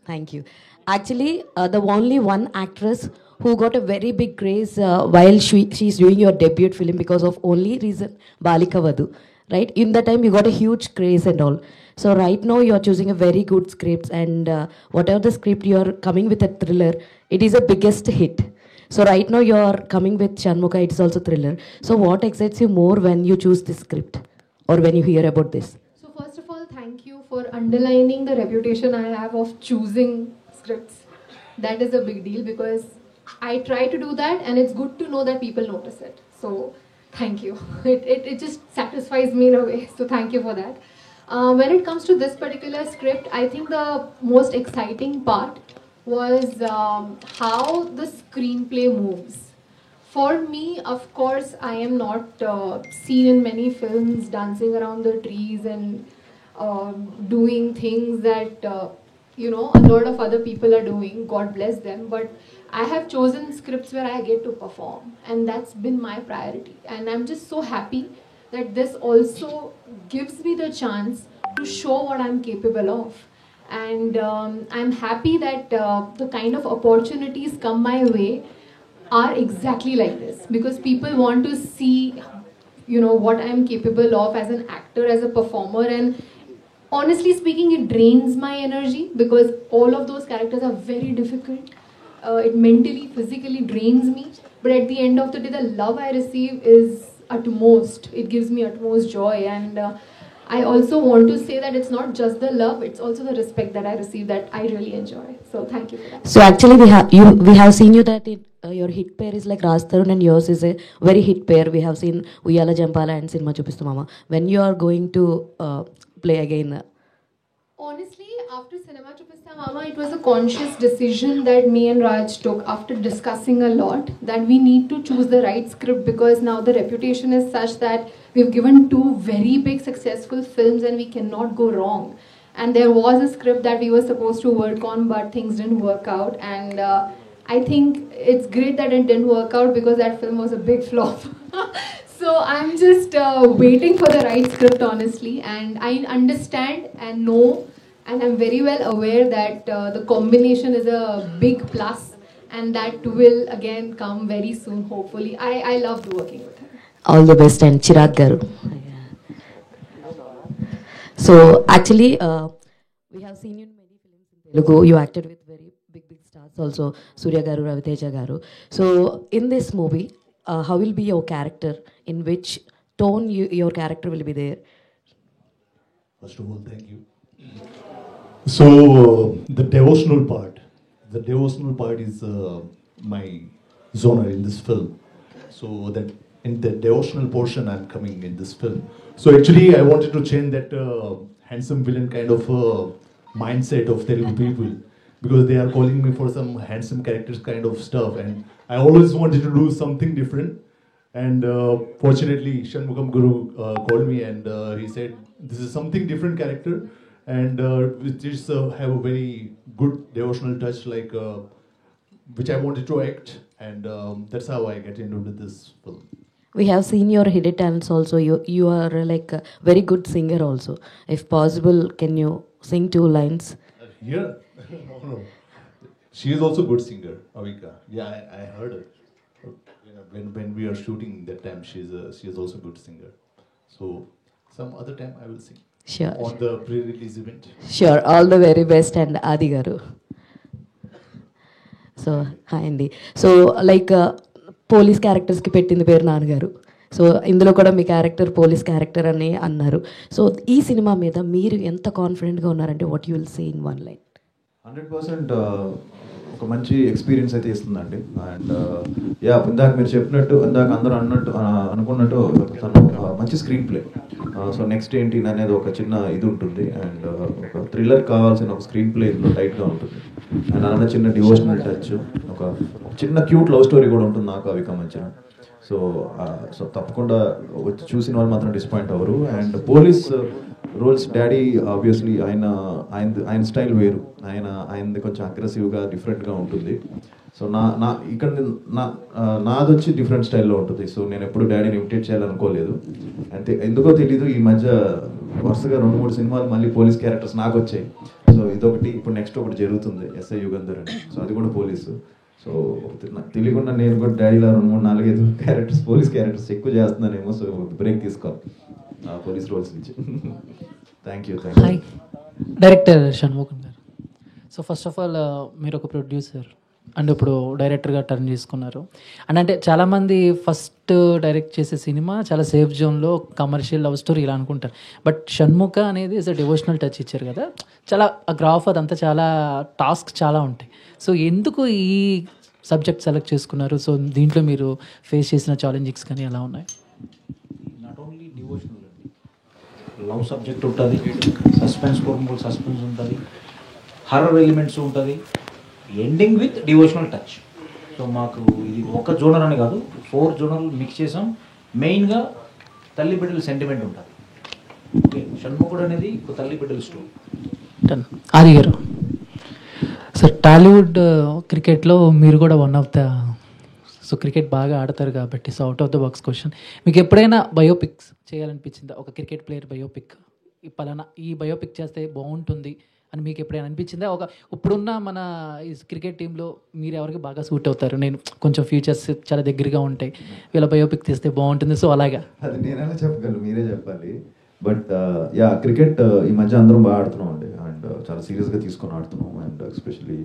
thank you. Actually, the only one actress who got a very big craze while she's doing your debut film because of only reason Balika Vadu, right? In that time, you got a huge craze and all. So right now, you're choosing a very good script, and whatever the script you're coming with a thriller, it is a biggest hit. So right now, you're coming with Shanmugha, it's also thriller. So what excites you more when you choose this script or when you hear about this? So first of all, thank you for underlining the reputation I have of choosing scripts. That is a big deal because I try to do that, and it's good to know that people notice it. So thank you. It just satisfies me in a way. So thank you for that. When it comes to this particular script, I think the most exciting part was how the screenplay moves. For me, of course, I am not seen in many films dancing around the trees and doing things that a lot of other people are doing. God bless them. But I have chosen scripts where I get to perform, and that's been my priority. And I'm just so happy that this also gives me the chance to show what I'm capable of. And I'm happy that the kind of opportunities come my way are exactly like this, because people want to see what I'm capable of as an actor, as a performer. And honestly speaking, it drains my energy because all of those characters are very difficult. It mentally, physically drains me, but at the end of the day, the love I receive is utmost. It gives me utmost joy. And I also want to say that it's not just the love, it's also the respect that I receive that I really enjoy. So thank you for that. So actually we have seen you that your hit pair is like Raj Tarun and yours is a very hit pair. We have seen Uyala Jampala and Cinema Chupistu Mama. When you are going to play again? Honestly, after Cinema Chupista Mama, it was a conscious decision that me and Raj took after discussing a lot, that we need to choose the right script because now the reputation is such that we've given two very big successful films and we cannot go wrong. And there was a script that we were supposed to work on, but things didn't work out. And I think it's great that it didn't work out because that film was a big flop. So I'm just waiting for the right script, honestly. And I understand and know, and I'm very well aware that the combination is a big plus, and that will again come very soon, hopefully. I loved working with her. All the best, and Chirag Garu. So actually, we have seen you in many films in Telugu. You acted with very big stars also, Surya Garu, Raviteja Garu. So in this movie, how will be your character? In which tone your character will be there? First of all, thank you. So the devotional part is my genre in this film. So that in the devotional portion, I'm coming in this film. So actually, I wanted to change that handsome villain kind of mindset of Telugu people, because they are calling me for some handsome characters kind of stuff, and I always wanted to do something different. And fortunately, Shanmugam Guru called me and he said, this is something different character, and which is have a very good devotional touch, like which I wanted to act, and that's how I get into this film. We have seen your hidden talents also. You are like a very good singer also. If possible, can you sing 2 lines? Here? No. She is also a good singer, Avika. Yeah, I heard her. When we are shooting that time, she is also a good singer. So some other time I will sing. Sure. On the pre-release event. Sure. All the very best, and Adi Garu. So hi Andy. So like police క్యారెక్టర్స్కి పెట్టింది పేరు నాన్నగారు. సో ఇందులో కూడా మీ క్యారెక్టర్ పోలీస్ క్యారెక్టర్ అని అన్నారు. సో ఈ సినిమా మీద మీరు ఎంత కాన్ఫిడెంట్గా ఉన్నారంటే what you will say in 1 line? 100% ఒక మంచి ఎక్స్పీరియన్స్ అయితే ఇస్తుందండి. అండ్ యా, ఇందాక మీరు చెప్పినట్టు, ఇందాక అందరూ అనుకున్నట్టు తను మంచి స్క్రీన్ ప్లే. సో నెక్స్ట్ ఏంటి అనేది ఒక చిన్న ఇది ఉంటుంది, అండ్ ఒక థ్రిల్లర్ కావాల్సిన ఒక స్క్రీన్ ప్లే ఇందులో టైట్గా ఉంటుంది. అండ్ అలానే చిన్న డివోషనల్ టచ్, ఒక చిన్న క్యూట్ లవ్ స్టోరీ కూడా ఉంటుంది నాకు అవిక మధ్యన. సో తప్పకుండా వచ్చి చూసిన వాళ్ళు మాత్రం డిసప్పాయింట్ అవ్వరు. And police roles daddy obviously ఆయన స్టైల్ వేరు, ఆయనది కొంచెం అగ్రెసివ్గా డిఫరెంట్గా ఉంటుంది. సో ఇక్కడ నాది వచ్చి డిఫరెంట్ స్టైల్లో ఉంటుంది. సో నేను ఎప్పుడు డాడీని ఇమిటేట్ చేయాలనుకోలేదు. అంతే, ఎందుకో తెలీదు ఈ మధ్య వరుసగా 2-3 సినిమాలు మళ్ళీ పోలీస్ క్యారెక్టర్స్ నాకు వచ్చాయి. సో ఇదొకటి, ఇప్పుడు నెక్స్ట్ ఒకటి జరుగుతుంది ఎస్ఐ యుగంధర్ అని. సో అది కూడా పోలీసు. సో నాకు తెలియకుండా నేను కూడా డాడీలో 2-3-4-5 క్యారెక్టర్స్, పోలీస్ క్యారెక్టర్స్ ఎక్కువ చేస్తున్నానేమో. సో బ్రేక్ తీసుకోవాలి పోలీస్ రోల్స్ నుంచి. Thank you. హాయ్ డైరెక్టర్ షణ్ముఖన్ గారు. సో ఫస్ట్ ఆఫ్ ఆల్ మీరు ఒక ప్రొడ్యూసర్ అండ్ ఇప్పుడు డైరెక్టర్గా టర్న్ చేసుకున్నారు. అండ్ అంటే చాలామంది ఫస్ట్ డైరెక్ట్ చేసే సినిమా చాలా సేఫ్ జోన్లో కమర్షియల్ లవ్ స్టోరీ ఇలా అనుకుంటారు. బట్ షణ్ముఖ అనేది ఇస్ అ డివోషనల్ టచ్ ఇచ్చారు కదా, చాలా ఆ గ్రాఫ్ అదంతా చాలా టాస్క్ చాలా ఉంటాయి. సో ఎందుకు ఈ సబ్జెక్ట్ సెలెక్ట్ చేసుకున్నారు? సో దీంట్లో మీరు ఫేస్ చేసిన ఛాలెంజింగ్స్ కానీ ఎలా ఉన్నాయి? నాట్ ఓన్లీ డివోషనల్ అండి, లవ్ సబ్జెక్ట్ ఉంటుంది, సస్పెన్స్ కోర్టులో సస్పెన్స్ ఉంటుంది, హర్రర్ ఎలిమెంట్స్ ఉంటుంది, ending with devotional touch. So మాకు ఇది ఒక జోనర్ అని కాదు, 4 జోనర్లు మిక్స్ చేసాం. మెయిన్గా తల్లి బిడ్డల సెంటిమెంట్ ఉంటుంది. ఓకే, షణ్ముఖుడు అనేది ఒక తల్లి బిడ్డల స్టోరీ. ఆది గారు, సార్ టాలీవుడ్ క్రికెట్లో మీరు కూడా one of the, so cricket బాగా ఆడతారు కాబట్టి, so out of the box question, మీకు ఎప్పుడైనా బయోపిక్స్ చేయాలనిపించిందా? ఒక క్రికెట్ ప్లేయర్ బయోపిక్, ఈ పలానా ఈ బయోపిక్ చేస్తే బాగుంటుంది అని మీకు ఎప్పుడైనా అనిపించిందా? ఇప్పుడున్న మన ఈ క్రికెట్ టీంలో మీరు ఎవరికి బాగా సూట్ అవుతారు, నేను కొంచెం ఫ్యూచర్స్ చాలా దగ్గరగా ఉంటాయి, వీళ్ళ బయోపిక్ తీస్తే బాగుంటుంది, సో అలాగా? అది నేనైనా చెప్పగలను, మీరే చెప్పాలి. బట్ యా, క్రికెట్ ఈ మధ్య అందరం బాగా ఆడుతున్నాం అండి, అండ్ చాలా సీరియస్గా తీసుకొని ఆడుతున్నాం. అండ్ ఎస్పెషలీ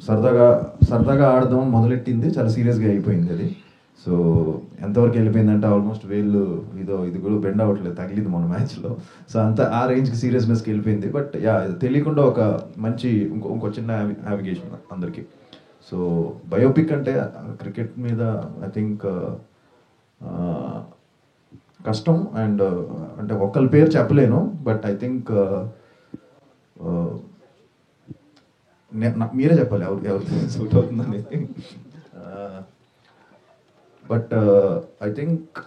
సరదాగా ఆడదాం మొదలెట్టింది, చాలా సీరియస్గా అయిపోయింది అది. సో ఎంతవరకు వెళ్ళిపోయిందంటే ఆల్మోస్ట్ ఇది కూడా బెండ్ అవ్వట్లేదు, తగిలింది మన మ్యాచ్లో. సో అంత ఆ రేంజ్కి సీరియస్నెస్కి వెళ్ళిపోయింది. బట్ యా, తెలియకుండా ఒక మంచి ఇంకో చిన్న నావిగేషన్ అందరికీ. సో బయోపిక్ అంటే క్రికెట్ మీద ఐ థింక్ కష్టం. అండ్ అంటే ఒక్కరి పేరు చెప్పలేను, బట్ ఐ థింక్ మీరే చెప్పాలి ఎవరు సూట్ అవుతుందని. బట్ ఐ థింక్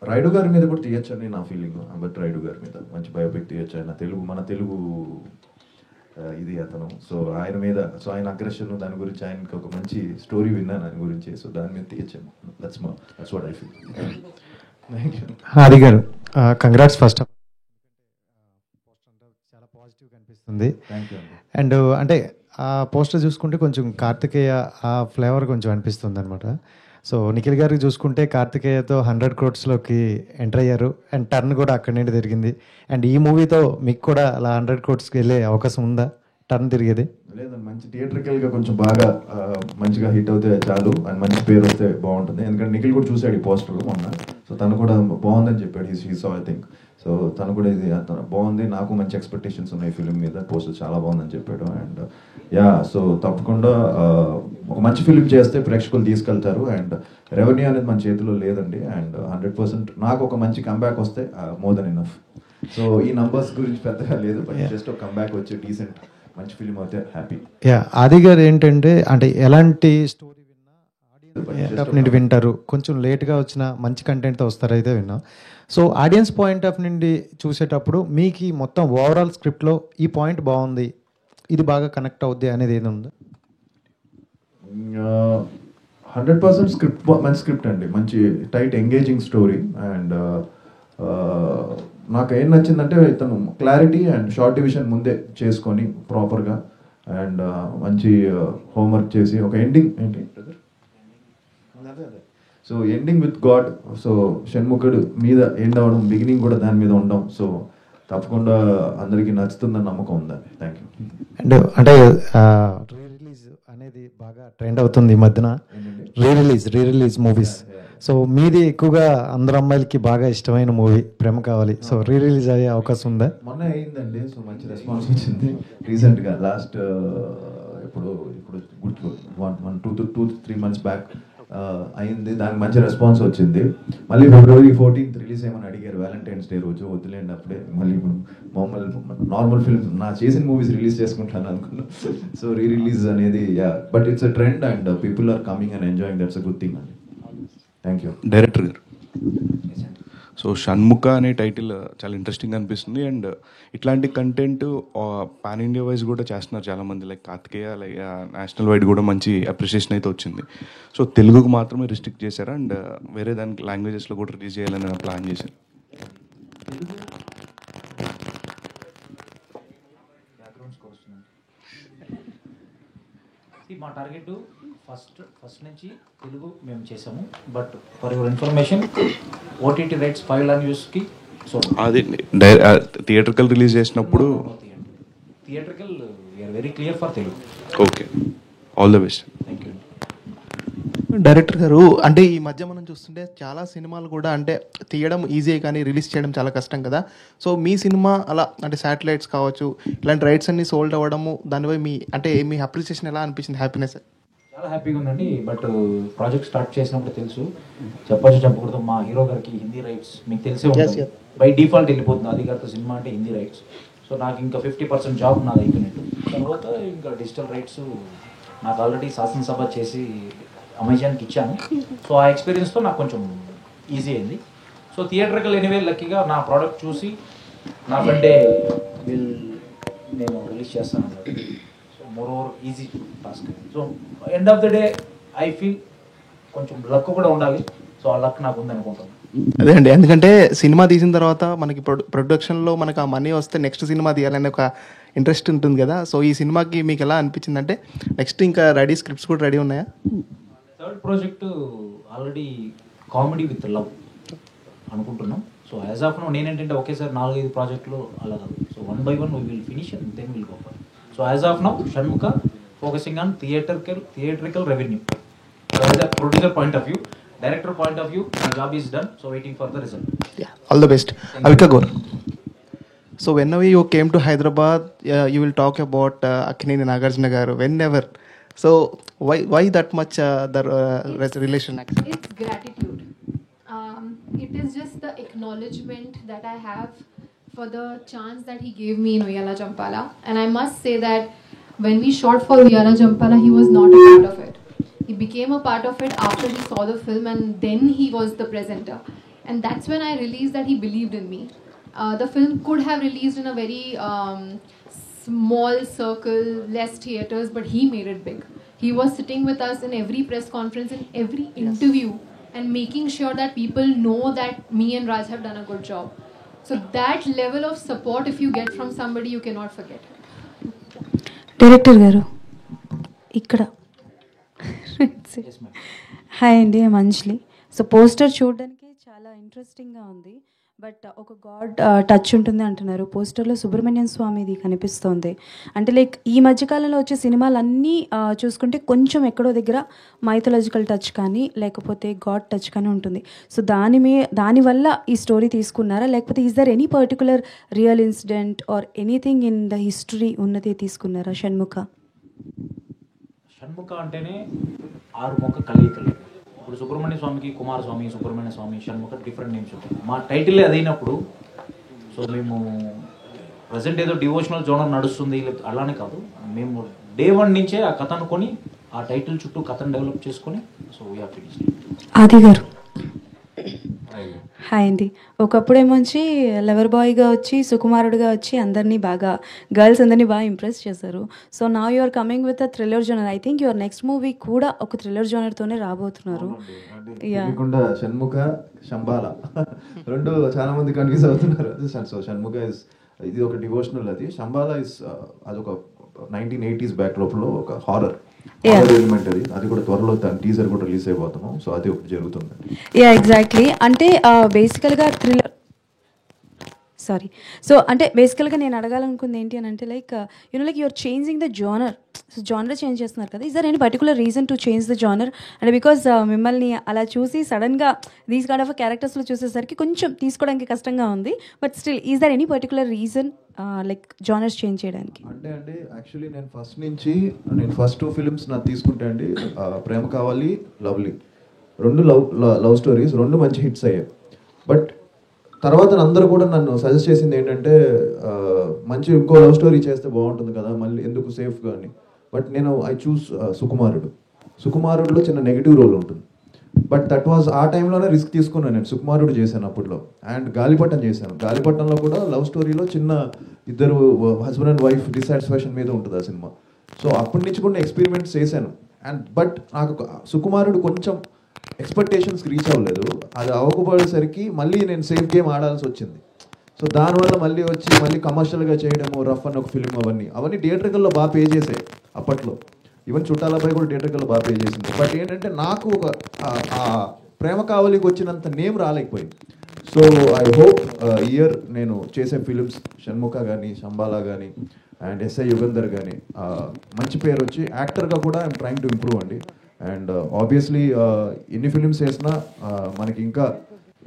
రైడు గారి మీద కూడా తీయచ్చని నా ఫీలింగ్. బట్ రైడు గారి మీద మంచి బయోపిక్ తీయచ్చు. ఆయన మన తెలుగు ఇది అతను. సో ఆయన మీద, సో ఆయన అగ్రెషన్ దాని గురించి, ఆయనకి ఒక మంచి స్టోరీ విన్నాను ఆయన గురించి. సో దాని మీద తీయచ్చాను. That's what I feel. Thank you. Adi garu, congrats first of చాలా పాజిటివ్గా అనిపిస్తుంది. Thank you. అండ్ అంటే ఆ పోస్టర్ చూసుకుంటే కొంచెం కార్తికేయ ఆ ఫ్లేవర్ కొంచెం అనిపిస్తుంది అనమాట. సో నిఖిల్ గారికి చూసుకుంటే కార్తికేయతో 100 crores ఎంటర్ అయ్యారు, అండ్ టర్న్ కూడా అక్కడి నుండి తిరిగింది. అండ్ ఈ మూవీతో మీకు కూడా అలా 100 crores వెళ్ళే అవకాశం ఉందా, టర్న్ తిరిగేది? లేదండి, మంచి థియేట్రికల్గా కొంచెం బాగా మంచిగా హిట్ అవుతే చాలు, అండ్ మంచి పేరు వస్తే బాగుంటుంది. ఎందుకంటే నిఖిల్ కూడా చూశాడు ఈ పోస్టర్ మొన్న. సో తను కూడా బాగుందని చెప్పాడు, he saw I think. So తను కూడా ఇది బాగుంది, నాకు మంచి ఎక్స్పెక్టేషన్స్ ఉన్నాయి ఫిలిం మీద, పోస్టర్ చాలా బాగుందని చెప్పాడు. అండ్ యా, సో తప్పకుండా ఒక మంచి ఫిలిం చేస్తే ప్రేక్షకులు తీసుకెళ్తారు. అండ్ రెవెన్యూ అనేది మన చేతిలో లేదండి. అండ్ 100% నాకు ఒక మంచి కంబ్యాక్ వస్తే మోర్ దెన్ ఇనఫ్. సో ఈ నంబర్స్ గురించి పెద్దగా లేదు, బట్ జస్ట్ ఒక కంబ్యాక్ వచ్చి డీసెంట్ మంచి ఫిలిం అయితే హ్యాపీ. యా, ఆది గారు ఏంటంటే అంటే ఎలాంటి స్టోరీ విన్నా ఆడియన్స్ ఆఫ్ నుండి వింటారు, కొంచెం లేట్గా వచ్చిన మంచి కంటెంట్తో వస్తారైతే విన్నాం. సో ఆడియన్స్ పాయింట్ ఆఫ్ నుండి చూసేటప్పుడు మీకు ఈ మొత్తం ఓవరాల్ స్క్రిప్ట్లో ఈ పాయింట్ బాగుంది, ఇది బాగా కనెక్ట్ అవుద్ది అనేది ఏది ఉందా? 100% స్క్రిప్ట్, మంచి స్క్రిప్ట్ అండి, మంచి టైట్ ఎంగేజింగ్ స్టోరీ. అండ్ నాకు ఏం నచ్చిందంటే ఇతను క్లారిటీ అండ్ షార్ట్ డివిజన్ ముందే చేసుకొని ప్రాపర్గా, అండ్ మంచి హోంవర్క్ చేసి ఒక ఎండింగ్ ఏంటి so ending with God. So షణ్ముఖుడు మీద ఎండ్ అవ్వడం, బిగినింగ్ కూడా దాని మీద ఉండడం. సో తప్పకుండా అందరికీ నచ్చుతుందని నమ్మకం ఉందండి. Thank you. అండ్ అంటే రీ రిలీజ్ అనేది బాగా ట్రెండ్ అవుతుంది ఈ మధ్యన, రీ రిలీజ్ మూవీస్. సో మీది ఎక్కువగా అందరు అమ్మాయిలకి బాగా ఇష్టమైన మూవీ ప్రేమ కావాలి. సో రీ రిలీజ్ అయ్యే అవకాశం ఉందా? మొన్న అయిందండి. సో మంచి రెస్పాన్స్ వచ్చింది రీసెంట్గా, లాస్ట్ ఇప్పుడు గుర్తు 2-3 months బ్యాక్ అయింది. దానికి మంచి రెస్పాన్స్ వచ్చింది. మళ్ళీ February 14th రిలీజ్ ఏమని అడిగారు, వ్యాలంటైన్స్ డే రోజు. వద్దులేండి అప్పుడే, మళ్ళీ నార్మల్ ఫిల్మ్ నా చేసిన మూవీస్ రిలీజ్ చేసుకుంటాను అనుకున్నాను. సో రీ రిలీజ్ అనేది yeah, but it's a trend and people are coming and enjoying. That's a good thing అండి. Thank you. Director garu, so so Shanmukha అనే టైటిల్ చాలా ఇంట్రెస్టింగ్ అనిపిస్తుంది. అండ్ ఇట్లాంటి కంటెంట్ పాన్ ఇండియా వైజ్ కూడా చేస్తున్నారు చాలామంది, like Karthikeya, like national wide కూడా మంచి అప్రిషియేషన్ అయితే వచ్చింది. సో తెలుగుకు మాత్రమే రిస్ట్రిక్ట్ చేశారు అండ్ వేరే దానికి లాంగ్వేజెస్లో కూడా రిలీజ్ చేయాలని ప్లాన్ చేశారు. మా టార్గెట్ ఫస్ట్ నుంచి తెలుగు మేము చేసాము. But for your information OTT rights 5 లాంగ్వేజెస్కి. సో అది థియేటర్కల్ రిలీజ్ చేసినప్పుడు theatrical we're very clear for Telugu. Okay, all the best. Thank you. Director garu, అంటే ఈ మధ్య మనం చూస్తుంటే చాలా సినిమాలు కూడా అంటే తీయడం ఈజీ కానీ రిలీజ్ చేయడం చాలా కష్టం కదా. సో మీ సినిమా అలా అంటే శాటిలైట్స్ కావచ్చు, ఇలాంటి రైట్స్ అన్ని సోల్డ్ అవ్వడము, దానిపై మీ అప్రిసియేషన్ ఎలా అనిపించింది? హ్యాపీనెస్? చాలా హ్యాపీగా ఉందండి. బట్ ప్రాజెక్ట్ స్టార్ట్ చేసినప్పుడు తెలుసు, చెప్పచ్చు చెప్పకూడదు, మా హీరో గారికి హిందీ రైట్స్ మీకు తెలిసే ఉంటుంది, బై డిఫాల్ట్ వెళ్ళిపోతుంది అది గారితో సినిమా అంటే హిందీ రైట్స్. సో నాకు ఇంకా 50% జాబ్ నాది అయిపోయినట్టు. తర్వాత ఇంకా డిజిటల్ రైట్స్ నాకు ఆల్రెడీ శాసనసభ చేసి అమెజాన్కి ఇచ్చాను. సో ఆ ఎక్స్పీరియన్స్తో నాకు కొంచెం ఈజీ అయింది. సో థియేటర్కల్ ఎనీవే లక్కీగా నా ప్రోడక్ట్ చూసి నా ఫ్రెండే నేను రిలీజ్ చేస్తాను అన్నాడు. So more over easy task. So end of the day I feel కొంచెం లక్ కూడా ఉండాలి. సో ఆ లక్ నాకు ఉందనుకుంటాను. అదే అండి, ఎందుకంటే సినిమా తీసిన తర్వాత మనకి ప్రొడక్షన్లో మనకు ఆ మనీ వస్తే నెక్స్ట్ సినిమా తీయాలనే ఒక ఇంట్రెస్ట్ ఉంటుంది కదా. సో ఈ సినిమాకి మీకు ఎలా అనిపించింది? అంటే నెక్స్ట్ ఇంకా రెడీ స్క్రిప్ట్స్ కూడా రెడీ ఉన్నాయా? Third project already comedy with love అనుకుంటున్నాం. సో యాజ్ ఆఫ్ నో నేనేంటంటే ఒకేసారి 4-5 ప్రాజెక్టులు అలా కాదు. So 1 by 1 we will finish and then will go for. So as of now Shanmukha focusing on theatrical revenue. So as a producer point of view, director point of view, my job is done. So waiting for the result. Yeah, all the best. Avika Gaur. So whenever you came to Hyderabad, you will talk about Akkineni Nagarjuna garu. Whenever. So why that much relation? It's gratitude. It is just the acknowledgement that I have for the chance that he gave me in Uyala Jampala. And I must say that when we shot for Uyala Jampala, he was not a part of it. He became a part of it after he saw the film, and then he was the presenter. And that's when I realized that he believed in me. The film could have released in a very small circle, less theaters, but he made it big. He was sitting with us in every press conference, in every interview, and making sure that people know that me and Raj have done a good job. So that level of support, if you get from somebody, you cannot forget. Director garu ikkada hi అండి, మంజ్లీ. సో పోస్టర్ చూడడానికి చాలా ఇంట్రెస్టింగ్గా ఉంది, బట్ ఒక గాడ్ టచ్ ఉంటుంది అంటున్నారు. పోస్టర్లో సుబ్రహ్మణ్యం స్వామిది కనిపిస్తోంది. అంటే లైక్ ఈ మధ్యకాలంలో వచ్చే సినిమాలన్నీ చూసుకుంటే కొంచెం ఎక్కడో దగ్గర మైథలాజికల్ టచ్ కానీ లేకపోతే గాడ్ టచ్ కానీ ఉంటుంది. సో దానివల్ల ఈ స్టోరీ తీసుకున్నారా, లేకపోతే is there any particular real incident or anything in the history ఉన్నది తీసుకున్నారా షణ్ముఖ? షణ్ముఖ అంటేనే 6 మొక్క కలయికలు. ఇప్పుడు సుబ్రహ్మణ్య స్వామికి కుమారస్వామి, సుబ్రహ్మణ్య స్వామి, షణ్ముఖ డిఫరెంట్ నేమ్స్ ఉంటాయి. మా టైటిల్ అదైనప్పుడు సో మేము ప్రజెంట్ ఏదో డివోషనల్ జోనర్ నడుస్తుంది అలానే కాదు, మేము డే 1 నుంచే ఆ కథ అనుకొని ఆ టైటిల్ చుట్టూ కథను డెవలప్ చేసుకొని సో వీ హావ్ ఫినిష్డ్. ఆది గారు హాయ్ అండి. ఒకప్పుడు ఏమొచ్చి లవర్ బాయ్గా వచ్చి సుకుమారుడుగా వచ్చి అందరినీ బాగా గర్ల్స్ అందరినీ బాగా ఇంప్రెస్ చేశారు. సో నా you are coming with a thriller genre. I think your next movie కూడా ఒక థ్రిల్లర్ జోనర్తోనే రాబోతున్నారు. షణ్ముఖ శంబాల రెండు చాలా మంది కన్ఫ్యూజ్ అవుతున్నారు. సో షణ్ముఖ ఇస్ ఇది ఒక డివోషనల్, అది శంబాల ఇస్ అదొక 1980s బ్యాక్డ్రాప్లో ఒక హారర్ ఎలిమెంట్. అది కూడా త్వరలో దాని టీజర్ కూడా రిలీజ్ అయిపోతున్నాం. సో అది ఒకటి జరుగుతుంది. Yeah exactly. అంటే బేసికల్గా థ్రిల్లర్ సో అంటే బేసికల్గా నేను అడగాలనుకుంది ఏంటి అని అంటే like like you're changing the genre. So genre change చేస్తున్నారు కదా, is there any particular reason to change the genre? అంటే బికాజ్ మిమ్మల్ని అలా చూసి సడన్గా దీస్ కైండ్ ఆఫ్ క్యారెక్టర్స్లో చూసేసరికి కొంచెం తీసుకోవడానికి కష్టంగా ఉంది. But still is there any particular reason like genres change చేయడానికి? అంటే యాక్చువల్లీ నేను ఫస్ట్ 2 ఫిల్మ్స్ నాకు తీసుకుంటే అండి, ప్రేమ కావాలి, లవ్లీ, 2 లవ్ స్టోరీస్, 2 మంచి హిట్స్ అయ్యాయి. బట్ తర్వాత అందరూ కూడా నన్ను సజెస్ట్ చేసింది ఏంటంటే మంచి ఇంకో లవ్ స్టోరీ చేస్తే బాగుంటుంది కదా, మళ్ళీ ఎందుకు సేఫ్గా అని. బట్ నేను ఐ చూస్ సుకుమారుడులో చిన్న నెగిటివ్ రోల్ ఉంటుంది. బట్ దట్ వాజ్ ఆ టైంలోనే రిస్క్ తీసుకున్నాను. నేను సుకుమారుడు చేశాను అప్పట్లో, అండ్ గాలిపటం చేశాను. గాలిపటంలో కూడా లవ్ స్టోరీలో చిన్న ఇద్దరు హస్బెండ్ అండ్ వైఫ్ డిసాటిస్ఫాక్షన్ మీద ఉంటుంది ఆ సినిమా. సో అప్పటి నుంచి కూడా ఎక్స్పెరిమెంట్స్ చేశాను. అండ్ బట్ నాకు సుకుమారుడు కొంచెం ఎక్స్పెక్టేషన్స్కి రీచ్ అవ్వలేదు. అది అవ్వకపోయేసరికి మళ్ళీ నేను సేఫ్ గేమ్ ఆడాల్సి వచ్చింది. సో దానివల్ల మళ్ళీ వచ్చి మళ్ళీ కమర్షియల్గా చేయడము, రఫ్ అని ఒక ఫిల్మ్, అవన్నీ థియేటర్కల్లో బాగా పే చేసాయి అప్పట్లో. ఈవెన్ చుట్టాలపై కూడా థియేటర్కల్లో బాగా పే చేసింది. బట్ ఏంటంటే నాకు ఒక ప్రేమ కావలికి వచ్చినంత నేమ్ రాలేకపోయింది. సో ఐ హోప్ ఇయర్ నేను చేసే ఫిలిమ్స్ షణ్ముఖ కానీ, శంబాలా కానీ అండ్ ఎస్ఐ యుగంధర్ కానీ మంచి పేరు వచ్చి యాక్టర్గా కూడా ఐఎమ్ ట్రైంగ్ టు ఇంప్రూవ్ అండి. అండ్ ఆబ్వియస్లీ ఎన్ని ఫిలిమ్స్ చేసినా మనకి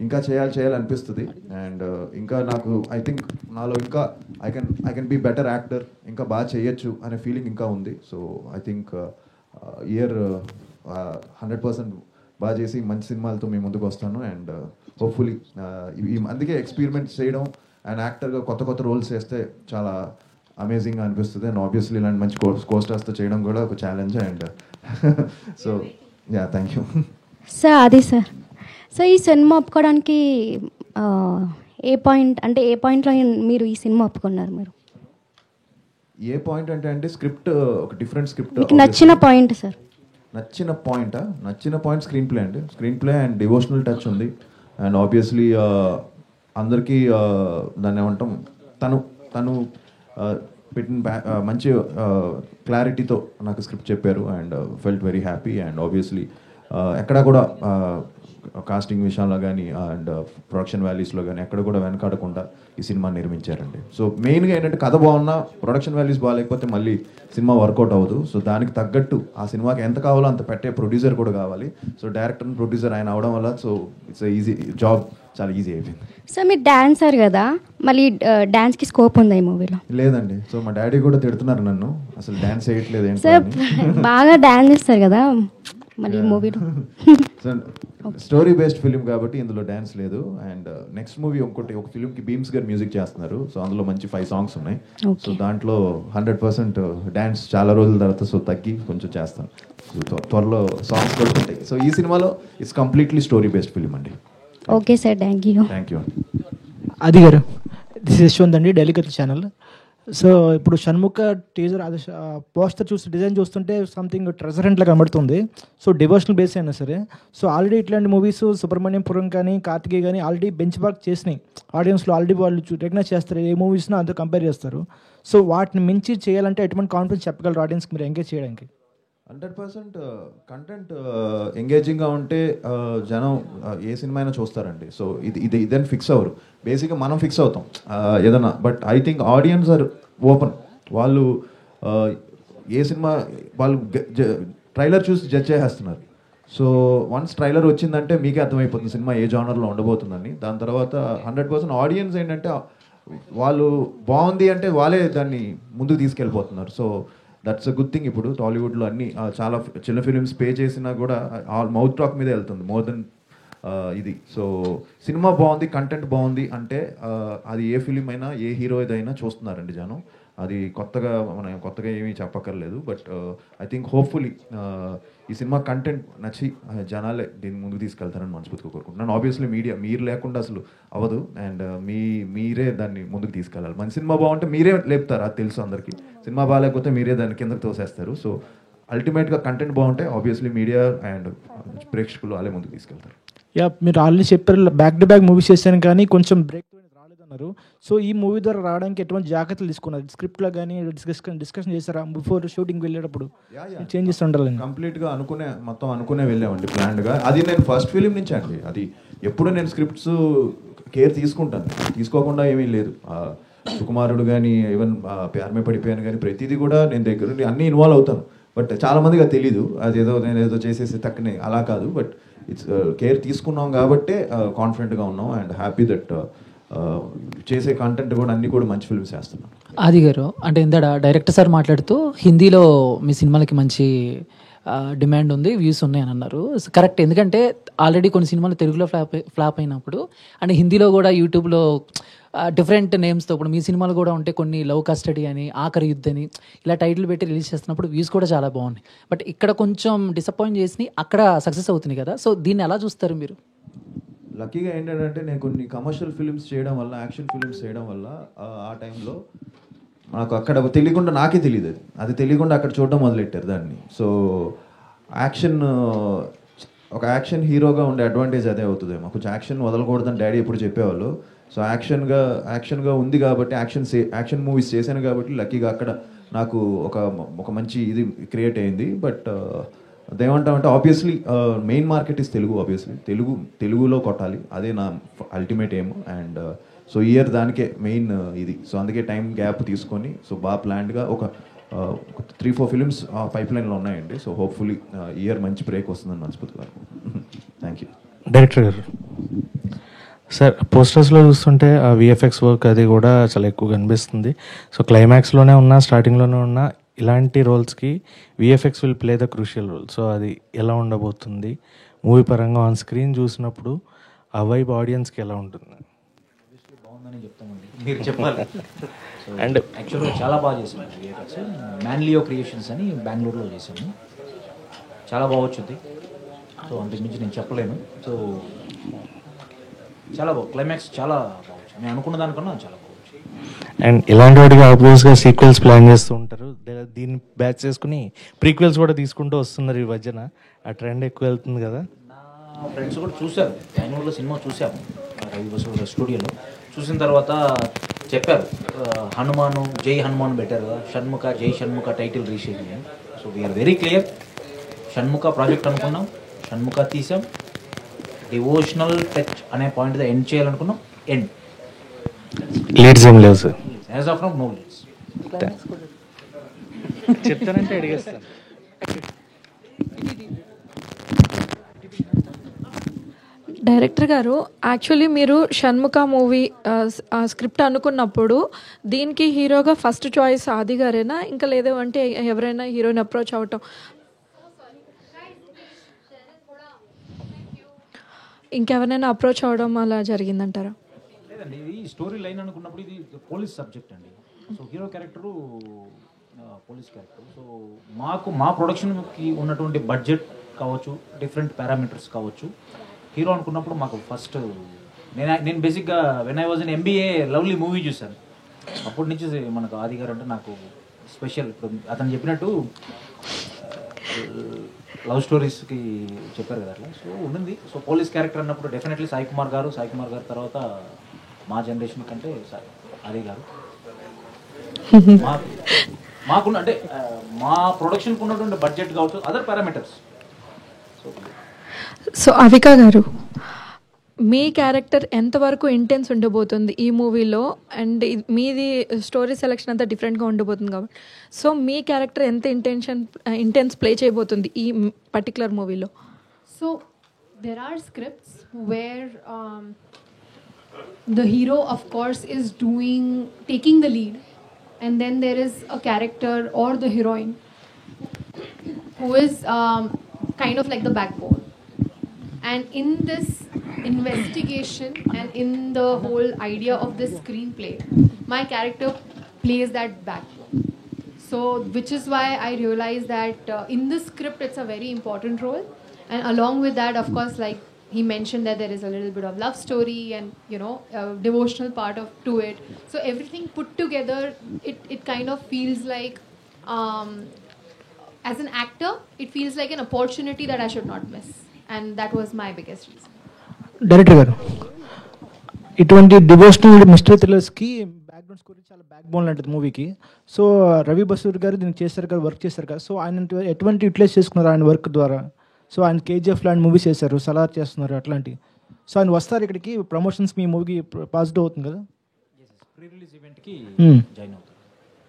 ఇంకా చేయాలనిపిస్తుంది. అండ్ ఇంకా నాకు ఐ థింక్ నాలో ఇంకా I can be better actor, ఇంకా బాగా చేయొచ్చు అనే ఫీలింగ్ ఇంకా ఉంది. సో ఐ థింక్ ఇయర్ 100% బాగా చేసి మంచి సినిమాలతో మీ ముందుకు వస్తాను. అండ్ హోప్ఫుల్లీ అందుకే ఎక్స్పెరిమెంట్ చేయడం అండ్ యాక్టర్గా కొత్త రోల్స్ చేస్తే చాలా అమేజింగ్గా అనిపిస్తుంది. అండ్ ఆబ్వియస్లీ ఇలాంటి మంచి కోస్టర్స్తో చేయడం కూడా ఒక challenge. And so yeah, thank you sir. అది సార్, సో ఈ సినిమా ఒప్పుకోవడానికి ఏ పాయింట్లో మీరు ఈ సినిమా ఒప్పుకున్నారు? మీరు ఏ పాయింట్ అంటే స్క్రిప్ట్ ఒక డిఫరెంట్ స్క్రిప్ట్. మీకు నచ్చిన పాయింట్ సార్? నచ్చిన పాయింట్ స్క్రీన్ ప్లే అండి. Screen play and devotional touch ఉంది. అండ్ ఆబ్వియస్లీ అందరికీ దాన్ని ఏమంటాం, తను పెట్టిన మంచి క్లారిటీతో నాకు స్క్రిప్ట్ చెప్పారు. And felt very happy. And obviously ఎక్కడా కూడా కాస్టింగ్ విషయంలో కానీ అండ్ ప్రొడక్షన్ వాల్యూస్లో కానీ ఎక్కడ కూడా వెనకాడకుండా ఈ సినిమా నిర్మించారండి. సో మెయిన్గా ఏంటంటే కథ బాగున్నా ప్రొడక్షన్ వాల్యూస్ బాగాలేకపోతే మళ్ళీ సినిమా వర్కౌట్ అవ్వదు. సో దానికి తగ్గట్టు ఆ సినిమాకి ఎంత కావాలో అంత పెట్టే ప్రొడ్యూసర్ కూడా కావాలి. సో డైరెక్టర్ అండ్ ప్రొడ్యూసర్ ఆయన అవడం వల్ల సో ఇట్స్ ఈజీ జాబ్, చాలా ఈజీ అయిపోయింది. సార్ మీరు డాన్సర్ కదా, మళ్ళీ డాన్స్కి స్కోప్ ఉందా ఈ మూవీలో? లేదండి. సో మా డాడీ కూడా తిడుతున్నారు నన్ను, అసలు డాన్స్ చేయట్లేదు ఏంటి సార్. బాగా డాన్స్ చేస్తారు కదా మళ్ళీ మూవీలో. స్టోరీ బేస్డ్ ఫిలిం కాబట్టి ఇందులో డ్యాన్స్ లేదు. అండ్ నెక్స్ట్ మూవీ ఒక ఫిలింకి బీమ్స్ గారు మ్యూజిక్ చేస్తున్నారు. సో అందులో మంచి 5 సాంగ్స్ ఉన్నాయి. సో దాంట్లో 100% డ్యాన్స్ చాలా రోజుల తర్వాత సో తగ్గి కొంచెం చేస్తాను. సో త్వరలో సాంగ్స్ కూడా ఉంటాయి. సో ఈ సినిమాలో it's completely story based film అండి. Okay sir, thank you. Adi garu, this Yashwant అండి, డైలీ కథ ఛానల్. సో ఇప్పుడు షణ్ముఖ టీజర్ అది పోస్టర్ డిజైన్ చూస్తుంటే సంథింగ్ ట్రెజర్ హంట్ లా కనబడుతుంది. సో డివోషనల్ బేస్ అయినా సరే. సో ఆల్రెడీ ఇట్లాంటి మూవీస్ సుబ్రహ్మణ్యపురం కానీ కార్తికేయ కానీ ఆల్రెడీ బెంచ్ మార్క్ చేసినాయి ఆడియన్స్లో. ఆల్రెడీ వాళ్ళు రికగ్నైజ్ చేస్తారు, ఏ మూవీస్నో అంతా కంపేర్ చేస్తారు. సో వాటిని మించి చేయాలంటే ఎటువంటి కాన్ఫిడెన్స్ చెప్పగలరు ఆడియన్స్కి మీరు ఎంగేజ్ చేయడానికి? 100% కంటెంట్ ఎంగేజింగ్గా ఉంటే జనం ఏ సినిమా అయినా చూస్తారండి. సో ఇదని ఫిక్స్ అవ్వరు, బేసిక్గా మనం ఫిక్స్ అవుతాం ఏదన్నా. But I think audience are open. వాళ్ళు ఏ సినిమా వాళ్ళు ట్రైలర్ చూసి జడ్జ్ చేసేస్తున్నారు. సో వన్స్ ట్రైలర్ వచ్చిందంటే మీకే అర్థమైపోతుంది సినిమా ఏ జానర్లో ఉండబోతుందని. దాని తర్వాత 100% ఆడియన్స్ ఏంటంటే వాళ్ళు బాగుంది అంటే వాళ్ళే దాన్ని ముందుకు తీసుకెళ్ళిపోతున్నారు. So that's a good thing. ఇప్పుడు టాలీవుడ్లో అన్ని చాలా చిన్న ఫిలిమ్స్ పే చేసినా కూడా మౌత్ టాక్ మీదే వెళ్తుంది మోర్ దెన్ ఇది. సో సినిమా బాగుంది, కంటెంట్ బాగుంది అంటే అది ఏ ఫిలిం అయినా ఏ హీరోయిదైనా చూస్తున్నారండి జనం. అది మనం కొత్తగా ఏమీ చెప్పక్కర్లేదు. బట్ ఐ థింక్ హోప్ఫుల్లీ ఈ సినిమా కంటెంట్ నచ్చి జనాలే దీన్ని ముందుకు తీసుకెళ్తారని మనస్ఫూర్తిగా కోరుకుంటున్నాను. ఆబ్వియస్లీ మీడియా మీరు లేకుండా అసలు అవ్వదు. అండ్ మీరే దాన్ని ముందుకు తీసుకెళ్ళాలి. మన సినిమా బాగుంటే మీరే లేపుతారు, అది తెలుసు అందరికీ. సినిమా బాగాలేకపోతే మీరే దాన్ని కిందకి తోసేస్తారు. సో అల్టిమేట్గా కంటెంట్ బాగుంటే ఆబ్వియస్లీ మీడియా అండ్ ప్రేక్షకులు వాళ్ళే ముందుకు తీసుకెళ్తారు. యా, మీరు ఆల్రెడీ చెప్పారు బ్యాక్ టు బ్యాక్ మూవీస్ చేశాను కానీ కొంచెం బ్రేక్ రాలేదన్నారు. సో ఈ మూవీ ద్వారా రావడానికి ఎటువంటి జాగ్రత్తలు తీసుకున్నారు? స్క్రిప్ట్లో కానీ డిస్కషన్ చేశారా బిఫోర్ షూటింగ్ వెళ్ళేటప్పుడు? చేంజెస్ ఉండాలి. కంప్లీట్గా అనుకునే వెళ్ళామండి ప్లాన్డ్గా. అది నేను ఫస్ట్ ఫిలిం నుంచి అండి. అది ఎప్పుడు నేను స్క్రిప్ట్స్ కేర్ తీసుకుంటాను, తీసుకోకుండా ఏమీ లేదు. సుకుమారుడు కానీ ఈవెన్ ప్యారమే పడిపోయాను కానీ ప్రతిదీ కూడా నేను దగ్గర అన్నీ ఇన్వాల్వ్ అవుతాను. బట్ చాలామందికి అది తెలీదు. నేను ఏదో చేసేసి తక్కనే అలా కాదు. బట్ ఇట్స్ కేర్ తీసుకున్నాం కాబట్టే కాన్ఫిడెంట్గా ఉన్నాం అండ్ హ్యాపీ దట్ చేసే కంటెంట్ కూడా అన్ని కూడా మంచి ఫిల్మ్స్ చేస్తున్నాం. ఆది గారు, అంటే ఇందాక డైరెక్టర్ సార్ మాట్లాడుతూ హిందీలో మీ సినిమాలకి మంచి డిమాండ్ ఉంది, వ్యూస్ ఉన్నాయి అని అన్నారు. కరెక్ట్, ఎందుకంటే ఆల్రెడీ కొన్ని సినిమాలు తెలుగులో ఫ్లాప్ అయినప్పుడు అండ్ హిందీలో కూడా యూట్యూబ్లో డిఫరెంట్ నేమ్స్తో ఇప్పుడు మీ సినిమాలు కూడా ఉంటే కొన్ని లవ్ కస్టడీ అని, ఆఖరి యుద్ధ్ అని ఇలా టైటిల్ పెట్టి రిలీజ్ చేస్తున్నప్పుడు వ్యూస్ కూడా చాలా బాగున్నాయి. బట్ ఇక్కడ కొంచెం డిసప్పాయింట్ చేసి అక్కడ సక్సెస్ అవుతుంది కదా, సో దీన్ని ఎలా చూస్తారు మీరు? లక్కీగా ఏంటంటే నేను కొన్ని కమర్షియల్ ఫిల్మ్స్ చేయడం వల్ల, యాక్షన్ ఫిల్మ్స్ చేయడం వల్ల ఆ టైంలో నాకు అక్కడ తెలియకుండా, నాకే తెలియదు అది తెలియకుండా అక్కడ చూడడం మొదలెట్టారు దాన్ని. సో ఒక యాక్షన్ హీరోగా ఉండే అడ్వాంటేజ్ అదే అవుతుందేమో, కొంచెం యాక్షన్ వదలకూడదని డాడీ ఎప్పుడు చెప్పేవాళ్ళు. సో యాక్షన్గా ఉంది కాబట్టి, యాక్షన్ మూవీస్ చేశాను కాబట్టి లక్కీగా అక్కడ నాకు ఒక మంచి ఇది క్రియేట్ అయింది. బట్ అదేమంటామంటే obviously main market is Telugu. Obviously తెలుగులో కొట్టాలి, అదే నా ultimate aim. And so year దానికే మెయిన్ ఇది. సో అందుకే టైం గ్యాప్ తీసుకొని సో బాగా ప్లాన్డ్గా ఒక 3-4 ఫిలిమ్స్ పైప్ లైన్లో ఉన్నాయండి. సో హోప్ఫుల్లీ ఇయర్ మంచి బ్రేక్ వస్తుందని మనస్ఫూర్తిగా. Thank you. Director garu, sir పోస్టర్స్లో చూస్తుంటే ఆ విఎఫ్ఎక్స్ వర్క్ అది కూడా చాలా ఎక్కువ కనిపిస్తుంది. సో క్లైమాక్స్లోనే ఉన్నా, స్టార్టింగ్లోనే ఉన్నా, ఇలాంటి రోల్స్కి VFX will play the crucial role. So అది ఎలా ఉండబోతుంది మూవీ పరంగా ఆన్ స్క్రీన్ చూసినప్పుడు, ఆ వైబ్ ఆడియన్స్కి ఎలా ఉంటుంది? బాగుందని చెప్తామండి, మీరు చెప్పాలి. అండ్ యాక్చువల్గా చాలా బాగా చేసాము విఎఫ్ఎక్స్. మ్యాన్లియో క్రియేషన్స్ అని బెంగళూరులో చేసాము, చాలా బాగా వచ్చింది. సో అంతకుమించి నేను చెప్పలేను. సో చాలా బాగు, క్లైమాక్స్ చాలా బాగుంది, నేను అనుకున్న దానికన్నా చాలా బాగుంది. అండ్ ఇలాంటి వాటికి ఆబ్వియస్గా సీక్వెల్స్ ప్లాన్ చేస్తూ ఉంటారు. దీన్ని బ్యాచ్ చేసుకుని ప్రీక్వెల్స్ కూడా తీసుకుంటూ వస్తున్నారు ఈ మధ్యన. ఆ ట్రెండ్ ఎక్కువ వెళ్తుంది కదా. నా ఫ్రెండ్స్ కూడా చూశారు, బెంగళూరులో సినిమా చూసాము రవి బసూర్ స్టూడియోలో. చూసిన తర్వాత చెప్పారు హనుమాను జై హనుమాన్ బెటర్ కదా, షణ్ముఖ జై షణ్ముఖ టైటిల్ రీషేక్. So we're very clear, Shanmukha project అనుకున్నాం, షణ్ముఖ తీసాం, డివోషనల్ టచ్ అనే పాయింట్ ఎండ్ చేయాలనుకున్నాం, ఎండ్. లీడ్స్ ఏం లేవు sir, as of now no leads. చెప్తానంటే అడిగేస్తాను. డైరెక్టర్ గారు, యాక్చువల్లీ మీరు షణ్ముఖ మూవీ స్క్రిప్ట్ అనుకున్నప్పుడు దీనికి హీరోగా ఫస్ట్ చాయిస్ ఆది గారేనా, ఇంకా లేదు అంటే ఎవరైనా హీరోయిన్ అప్రోచ్ అవటం, ఇంకెవరైనా అప్రోచ్ అవడం అలా జరిగిందంటారా? లేదండి, ఇది స్టోరీ లైన్ అనుకున్నప్పుడు ఇది పోలీస్ సబ్జెక్ట్ అండి. So hero character police character. So మా ప్రొడక్షన్కి ఉన్నటువంటి బడ్జెట్ కావచ్చు, డిఫరెంట్ పారామీటర్స్ కావచ్చు, హీరో అనుకున్నప్పుడు మాకు ఫస్ట్ నేను బేసిక్గా when I was in MBA lovely movie చూశాను. అప్పటి నుంచి మనకు ఆది గారు అంటే నాకు స్పెషల్. ఇప్పుడు అతను చెప్పినట్టు లవ్ స్టోరీస్కి చెప్పారు కదా, అట్లా సో ఉండింది. సో పోలీస్ క్యారెక్టర్ అన్నప్పుడు డెఫినెట్లీ సాయి కుమార్ గారు తర్వాత మా జనరేషన్ కంటే ఆది గారు. మాకున్న అంటే మా ప్రొడక్షన్కి ఉన్నటువంటి బడ్జెట్ కావచ్చు, అదర్ పారామీటర్స్. సో అవిక గారు, మీ క్యారెక్టర్ ఎంతవరకు ఇంటెన్స్ ఉండబోతుంది ఈ మూవీలో? అండ్ మీది స్టోరీ సెలెక్షన్ అంతా డిఫరెంట్గా ఉండబోతుంది కాబట్టి, సో మీ క్యారెక్టర్ ఎంత ఇంటెన్స్ ప్లే చేయబోతుంది ఈ పర్టికులర్ మూవీలో? So there are scripts where the hero of course is taking the lead, and then there is a character or the heroine who is kind of like the backbone. And in this investigation and in the whole idea of this screenplay, my character plays that backbone. So which is why I realized that in the script it's a very important role. And along with that, of course, like he mentioned that there is a little bit of love story and, you know, a devotional part to it. So everything put together, it kind of feels like, as an actor, it feels like an opportunity that I should not miss. And that was my biggest reason. Director గారు, ఇటువంటి డివోషనల్ మిస్టరీ థ్రిల్లర్స్కి బ్యాక్గ్రౌండ్ స్కోర్ చాలా బ్యాక్ బోన్ లాంటిది మూవీకి. సో రవి బసూర్ గారు దీనికి చేశారు కదా, వర్క్ చేశారు కదా, సో ఆయన ఎటువంటి యూటిలైజ్ చేసుకున్నారు ఆయన వర్క్ ద్వారా? సో ఆయన కేజీఎఫ్ లాంటి మూవీస్ చేశారు, సలార్ చేస్తున్నారు, అట్లాంటి. సో ఆయన వస్తారు ఇక్కడికి, ప్రమోషన్స్ మీ మూవీకి పాజిటివ్ అవుతుంది కదా? ప్రీ రిలీజ్ ఈవెంట్కి జాయిన్ అవుతారు,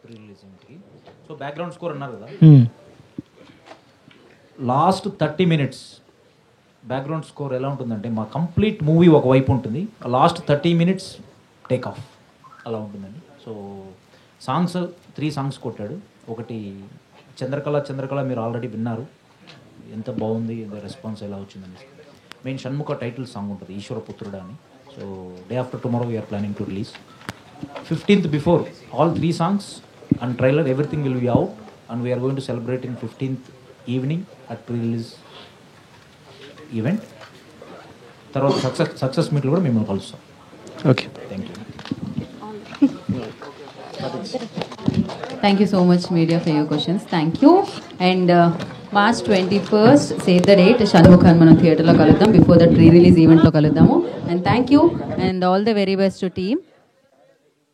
ప్రీ రిలీజ్ ఈవెంట్కి. సో బ్యాక్గ్రౌండ్ స్కోర్ అన్నారు కదా, లాస్ట్ 30 minutes బ్యాక్గ్రౌండ్ స్కోర్ ఎలా ఉంటుందంటే, మా కంప్లీట్ మూవీ ఒకవైపు ఉంటుంది, లాస్ట్ 30 minutes టేక్ ఆఫ్ అలా ఉంటుందండి. సో సాంగ్స్ 3 songs కొట్టాడు. ఒకటి చంద్రకళ మీరు ఆల్రెడీ విన్నారు, ఎంత బాగుంది, రెస్పాన్స్ ఎలా వచ్చిందని. మెయిన్ షణ్ముఖ టైటిల్ సాంగ్ ఉంటుంది ఈశ్వర పుత్రుడా అని. So day after tomorrow we're planning to release 15th before all 3 songs and trailer, everything will be out, and we are going to celebrate in 15th evening at pre-release event. తర్వాత సక్సెస్ మీట్లో కూడా మిమ్మల్ని కలుస్తాం. Okay, thank you. Thank you so much, media, for your questions. Thank you. And March 21st, save the date. Shanmukhan మనం థియేటర్లో కలుద్దాం. బిఫోర్ దట్ రీ-రిలీజ్ ఈవెంట్లో కలుద్దాము. And thank you and all the very best to team.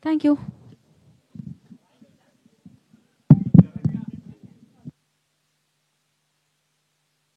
Thank you.